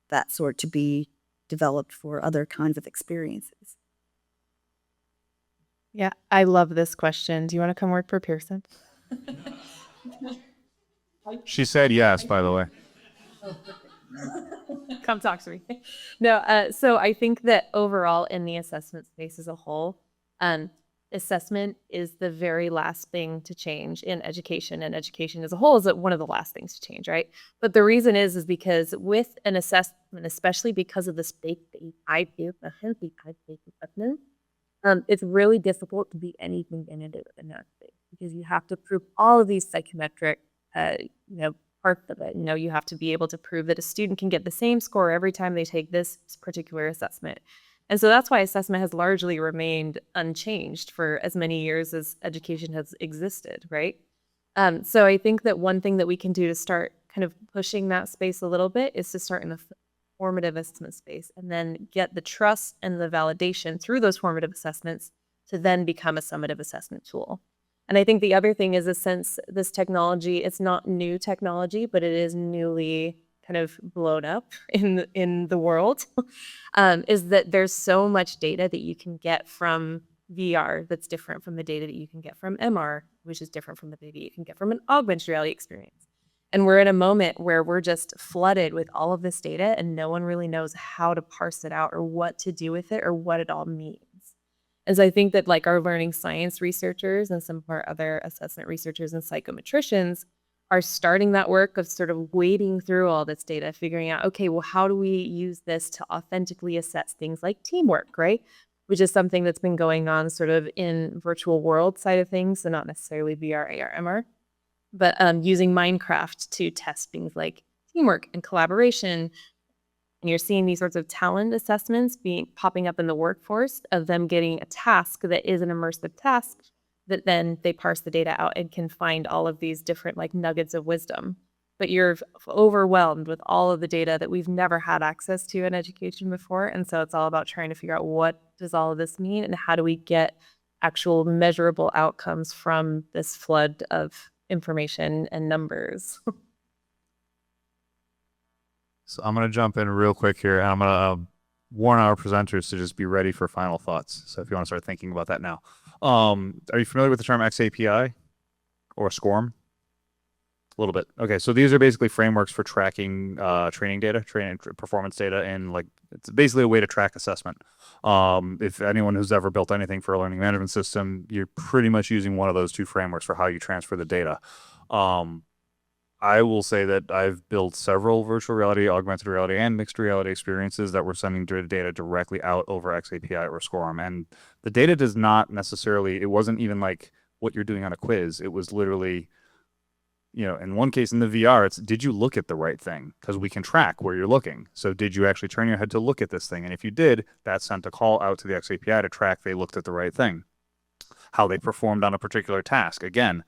that sort to be developed for other kinds of experiences. Yeah, I love this question. Do you want to come work for Pearson? She said yes, by the way. Come talk to me. No, so I think that overall in the assessment space as a whole, assessment is the very last thing to change in education, and education as a whole is one of the last things to change, right? But the reason is because with an assessment, especially because of the assessment, it's really difficult to be anything in that space, because you have to prove all of these psychometric, parts of it. You know, you have to be able to prove that a student can get the same score every time they take this particular assessment. And so that's why assessment has largely remained unchanged for as many years as education has existed, right? So I think that one thing that we can do to start kind of pushing that space a little bit is to start in the formative assessment space and then get the trust and the validation through those formative assessments to then become a summative assessment tool. And I think the other thing is, since this technology, it's not new technology, but it is newly kind of blown up in the world, is that there's so much data that you can get from VR that's different from the data that you can get from MR, which is different from the data you can get from an augmented reality experience. And we're in a moment where we're just flooded with all of this data and no one really knows how to parse it out or what to do with it or what it all means. And so I think that like our learning science researchers and some of our other assessment researchers and psychometricians are starting that work of sort of wading through all this data, figuring out, okay, well, how do we use this to authentically assess things like teamwork, right? Which is something that's been going on sort of in virtual world side of things, so not necessarily VR, AR, MR, but using Minecraft to test things like teamwork and collaboration. And you're seeing these sorts of talent assessments popping up in the workforce of them getting a task that is an immersive task that then they parse the data out and can find all of these different like nuggets of wisdom. But you're overwhelmed with all of the data that we've never had access to in education before. And so it's all about trying to figure out what does all of this mean and how do we get actual measurable outcomes from this flood of information and numbers. So I'm going to jump in real quick here, and I'm going to warn our presenters to just be ready for final thoughts. So if you want to start thinking about that now. Are you familiar with the term XAPI or SCORM? A little bit. Okay, so these are basically frameworks for tracking training data, performance data, and like it's basically a way to track assessment. If anyone who's ever built anything for a learning management system, you're pretty much using one of those two frameworks for how you transfer the data. I will say that I've built several virtual reality, augmented reality, and mixed reality experiences that were sending data directly out over XAPI or SCORM. And the data does not necessarily, it wasn't even like what you're doing on a quiz. It was literally, you know, in one case in the VR, it's did you look at the right thing? Because we can track where you're looking. So did you actually turn your head to look at this thing? And if you did, that sent a call out to the XAPI to track they looked at the right thing. How they performed on a particular task. Again,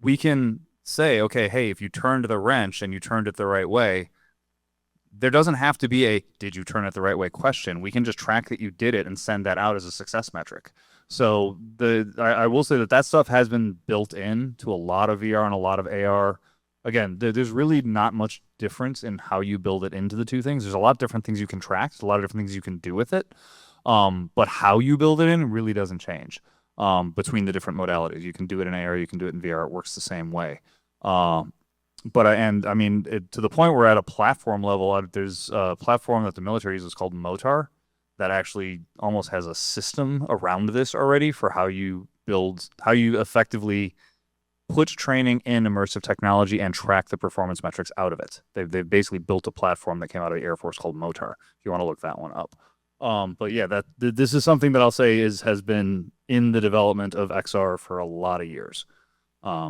we can say, okay, hey, if you turned the wrench and you turned it the right way, there doesn't have to be a did you turn it the right way question. We can just track that you did it and send that out as a success metric. So I will say that stuff has been built in to a lot of VR and a lot of AR. Again, there's really not much difference in how you build it into the two things. There's a lot of different things you can track. There's a lot of different things you can do with it. But how you build it in really doesn't change between the different modalities. You can do it in AR, you can do it in VR. It works the same way. To the point where at a platform level, there's a platform that the military uses called MOTAR that actually almost has a system around this already for how you effectively put training in immersive technology and track the performance metrics out of it. They've basically built a platform that came out of the Air Force called MOTAR, if you want to look that one up. But yeah, this is something that I'll say has been in the development of XR for a lot of years.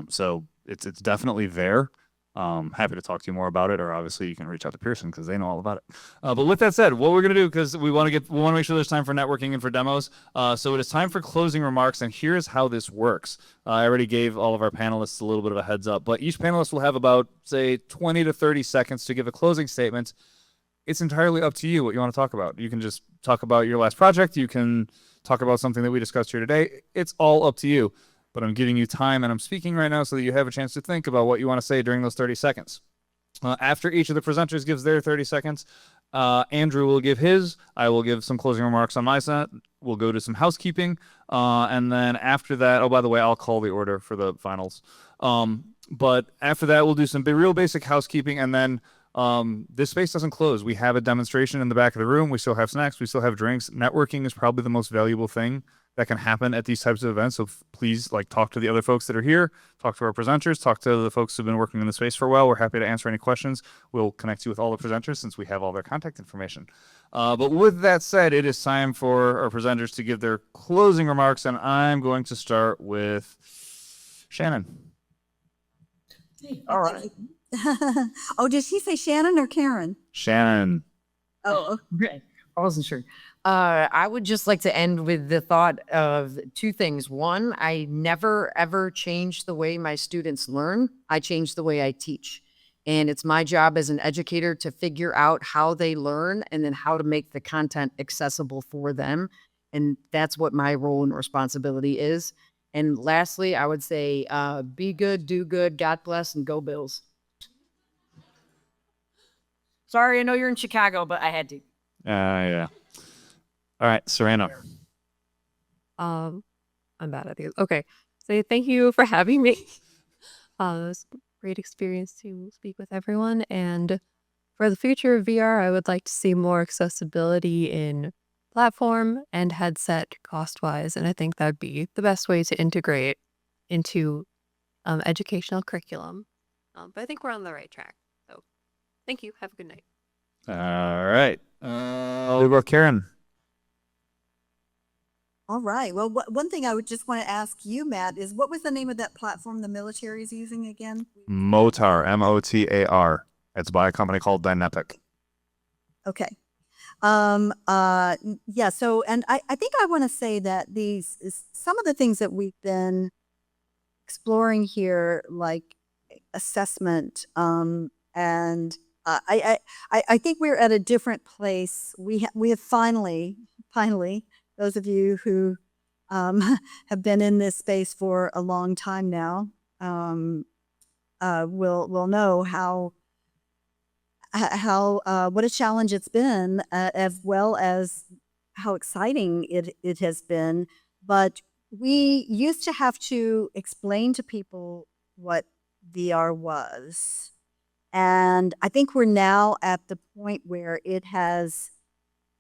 So it's definitely there. Happy to talk to you more about it, or obviously you can reach out to Pearson because they know all about it. But with that said, what we're gonna do, because we want to make sure there's time for networking and for demos. So it is time for closing remarks, and here's how this works. I already gave all of our panelists a little bit of a heads up, but each panelist will have about, say, 20 to 30 seconds to give a closing statement. It's entirely up to you what you want to talk about. You can just talk about your last project. You can talk about something that we discussed here today. It's all up to you. But I'm giving you time and I'm speaking right now so that you have a chance to think about what you want to say during those 30 seconds. After each of the presenters gives their 30 seconds, Andrew will give his, I will give some closing remarks on my side. We'll go to some housekeeping. And then after that, oh, by the way, I'll call the order for the finals. But after that, we'll do some real basic housekeeping. And then this space doesn't close. We have a demonstration in the back of the room. We still have snacks. We still have drinks. Networking is probably the most valuable thing that can happen at these types of events. So please talk to the other folks that are here, talk to our presenters, talk to the folks who've been working in the space for a while. We're happy to answer any questions. We'll connect you with all the presenters since we have all their contact information. But with that said, it is time for our presenters to give their closing remarks, and I'm going to start with Shannon. All right. Oh, did she say Shannon or Karen? Shannon. Oh, Right. I wasn't sure. I would just like to end with the thought of two things. One, I never ever change the way my students learn. I change the way I teach. And it's my job as an educator to figure out how they learn and then how to make the content accessible for them. And that's what my role and responsibility is. And lastly, I would say be good, do good, God bless, and go Bills. Sorry, I know you're in Chicago, but I had to. Yeah. All right, Serena. I'm bad at these. Okay. So thank you for having me. It was a great experience to speak with everyone. And for the future of VR, I would like to see more accessibility in platform and headset cost-wise. And I think that would be the best way to integrate into educational curriculum. But I think we're on the right track. So thank you. Have a good night. All right. What about Karen? all right. Well, one thing I would just want to ask you, Matt, is what was the name of that platform the military is using again? Motar, Motar. It's by a company called Dynepic. Okay. Yeah. So, and I think I want to say that some of the things that we've been exploring here, like assessment, and I think we're at a different place. We have finally, those of you who have been in this space for a long time now will know how what a challenge it's been, as well as how exciting it has been. But we used to have to explain to people what VR was. And I think we're now at the point where it has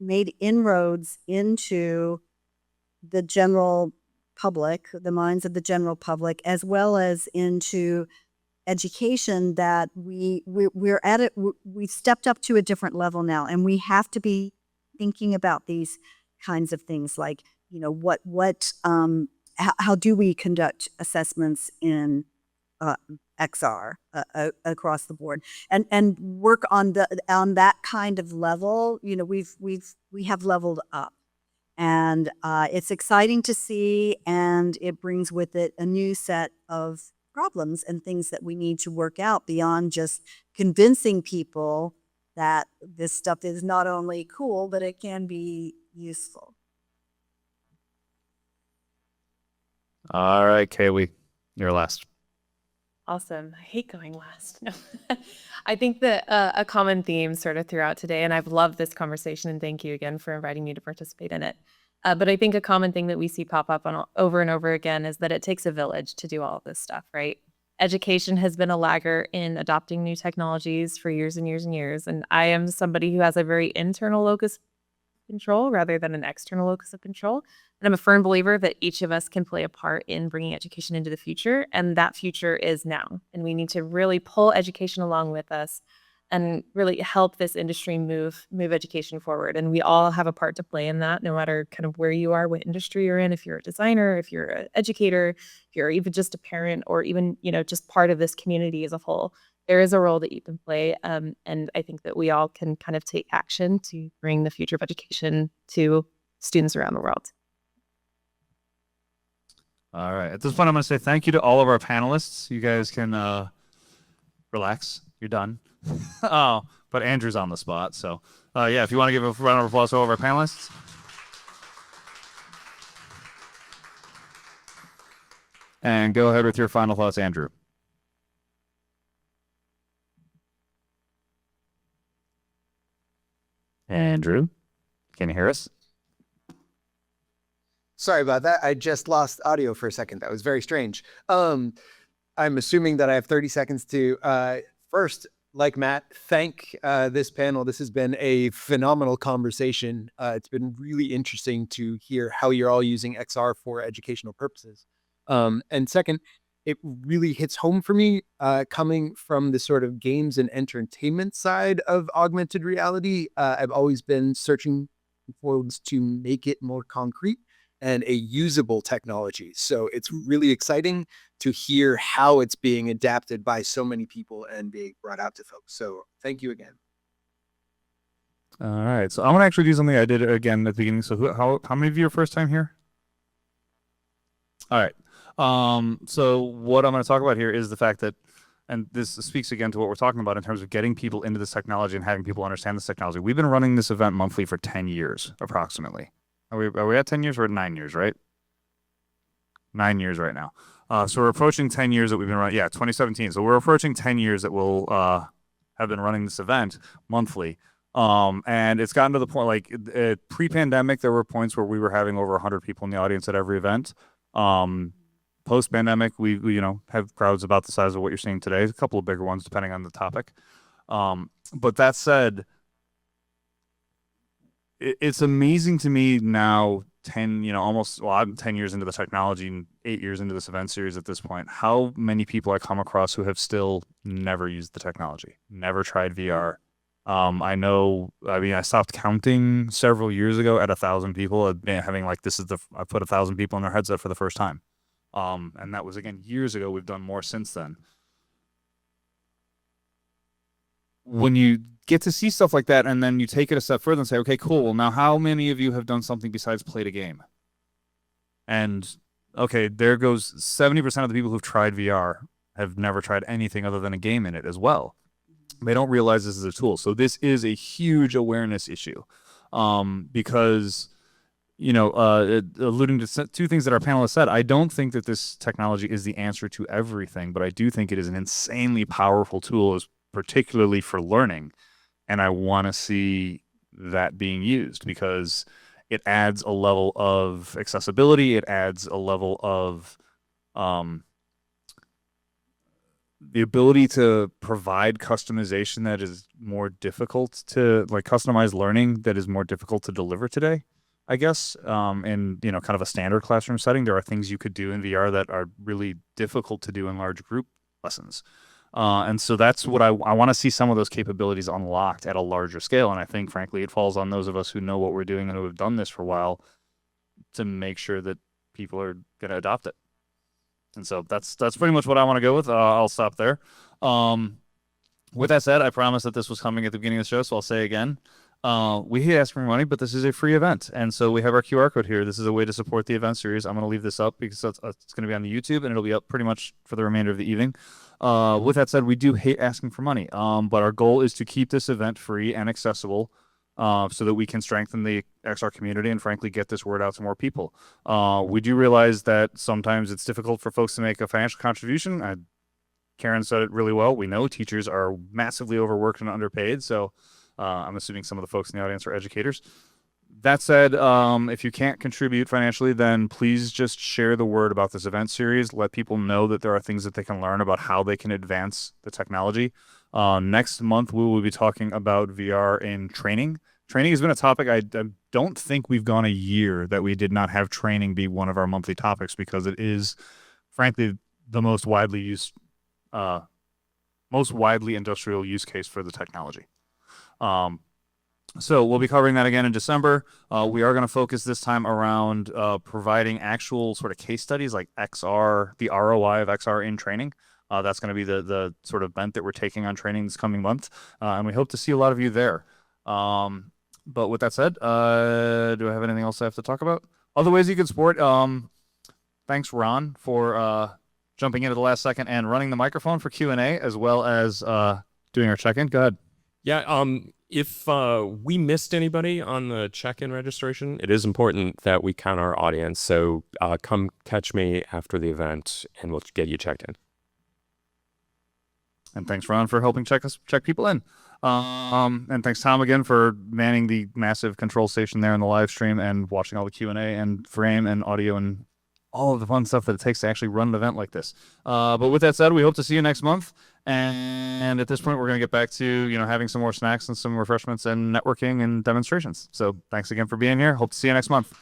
made inroads into the general public, the minds of the general public, as well as into education, that we're at it. We've stepped up to a different level now, and we have to be thinking about these kinds of things, like, you know, how do we conduct assessments in XR across the board, and work on that kind of level. You know, we have leveled up, and it's exciting to see, and it brings with it a new set of problems and things that we need to work out beyond just convincing people that this stuff is not only cool, but it can be useful. All right, Kaylee, you're last. Awesome. I hate going last. No. I think that a common theme sort of throughout today, and I've loved this conversation, and thank you again for inviting me to participate in it. But I think a common thing that we see pop up over and over again is that it takes a village to do all of this stuff, right? Education has been a lagger in adopting new technologies for years and years and years. And I am somebody who has a very internal locus of control rather than an external locus of control. And I'm a firm believer that each of us can play a part in bringing education into the future. And that future is now. And we need to really pull education along with us and really help this industry move education forward. And we all have a part to play in that, no matter kind of where you are, what industry you're in, if you're a designer, if you're an educator, if you're even just a parent, or even, you know, just part of this community as a whole. There is a role that you can play. And I think that we all can kind of take action to bring the future of education to students around the world. All right. At this point, I'm going to say thank you to all of our panelists. You guys can relax. You're done. Oh, but Andrew's on the spot. So, yeah, if you want to give a round of applause to all of our panelists. And go ahead with your final thoughts, Andrew. Andrew, can you hear us? Sorry about that. I just lost audio for a second. That was very strange. I'm assuming that I have 30 seconds to first, like Matt, thank this panel. This has been a phenomenal conversation. It's been really interesting to hear how you're all using XR for educational purposes. And second, it really hits home for me coming from the sort of games and entertainment side of augmented reality. I've always been searching forwards to make it more concrete. and a usable technology. So it's really exciting to hear how it's being adapted by so many people and being brought out to folks. So thank you again. All right. So I'm going to actually do something I did again at the beginning. So how many of you are first time here? All right. So what I'm going to talk about here is the fact that, and this speaks again to what we're talking about in terms of getting people into this technology and having people understand this technology. We've been running this event monthly for 10 years, approximately. Are we at 10 years? We're at 9 years, right? 9 years right now. So we're approaching 10 years that we've been running. Yeah, 2017. So we're approaching 10 years that we'll have been running this event monthly. And it's gotten to the point, like pre-pandemic, there were points where we were having over 100 people in the audience at every event. Post-pandemic, we have crowds about the size of what you're seeing today. A couple of bigger ones, depending on the topic. But that said, it's amazing to me now, I'm 10 years into the technology and 8 years into this event series at this point, how many people I come across who have still never used the technology, never tried VR. I stopped counting several years ago at 1,000 people, having like, I put 1,000 people in their headset for the first time. And that was, again, years ago. We've done more since then. When you get to see stuff like that and then you take it a step further and say, okay, cool. Now, how many of you have done something besides played a game? And okay, there goes 70% of the people who've tried VR have never tried anything other than a game in it as well. They don't realize this is a tool. So this is a huge awareness issue, because, alluding to two things that our panelists said, I don't think that this technology is the answer to everything, but I do think it is an insanely powerful tool, particularly for learning. And I want to see that being used because it adds a level of accessibility. It adds a level of the ability to provide customization that is more difficult to, like, customized learning that is more difficult to deliver today, I guess. In kind of a standard classroom setting, there are things you could do in VR that are really difficult to do in large group lessons. And so that's what I want to see, some of those capabilities unlocked at a larger scale. And I think, frankly, it falls on those of us who know what we're doing and who have done this for a while to make sure that people are going to adopt it. And so that's pretty much what I want to go with. I'll stop there. With that said, I promised that this was coming at the beginning of the show, so I'll say again, we hate asking for money, but this is a free event. And so we have our QR code here. This is a way to support the event series. I'm going to leave this up because it's going to be on the YouTube, and it'll be up pretty much for the remainder of the evening. With that said, we do hate asking for money, but our goal is to keep this event free and accessible, so that we can strengthen the XR community and, frankly, get this word out to more people. We do realize that sometimes it's difficult for folks to make a financial contribution. Karen said it really well. We know teachers are massively overworked and underpaid, so I'm assuming some of the folks in the audience are educators. That said, if you can't contribute financially, then please just share the word about this event series. Let people know that there are things that they can learn about how they can advance the technology. Next month, we will be talking about VR in training. Training has been a topic. I don't think we've gone a year that we did not have training be one of our monthly topics, because it is, frankly, the most widely used, most widely industrial use case for the technology. So we'll be covering that again in December. We are going to focus this time around providing actual sort of case studies like XR, the ROI of XR in training. That's going to be the sort of bent that we're taking on training this coming month. And we hope to see a lot of you there. But with that said, do I have anything else I have to talk about? Other ways you can support. Thanks, Ron, for jumping in at the last second and running the microphone for Q&A, as well as doing our check-in. Go ahead. Yeah, if we missed anybody on the check-in registration, it is important that we count our audience. So come catch me after the event, and we'll get you checked in. And thanks, Ron, for helping check people in. And thanks, Tom, again, for manning the massive control station there in the live stream and watching all the Q&A and frame and audio and all of the fun stuff that it takes to actually run an event like this. But with that said, we hope to see you next month. And at this point, we're going to get back to, having some more snacks and some refreshments and networking and demonstrations. So thanks again for being here. Hope to see you next month.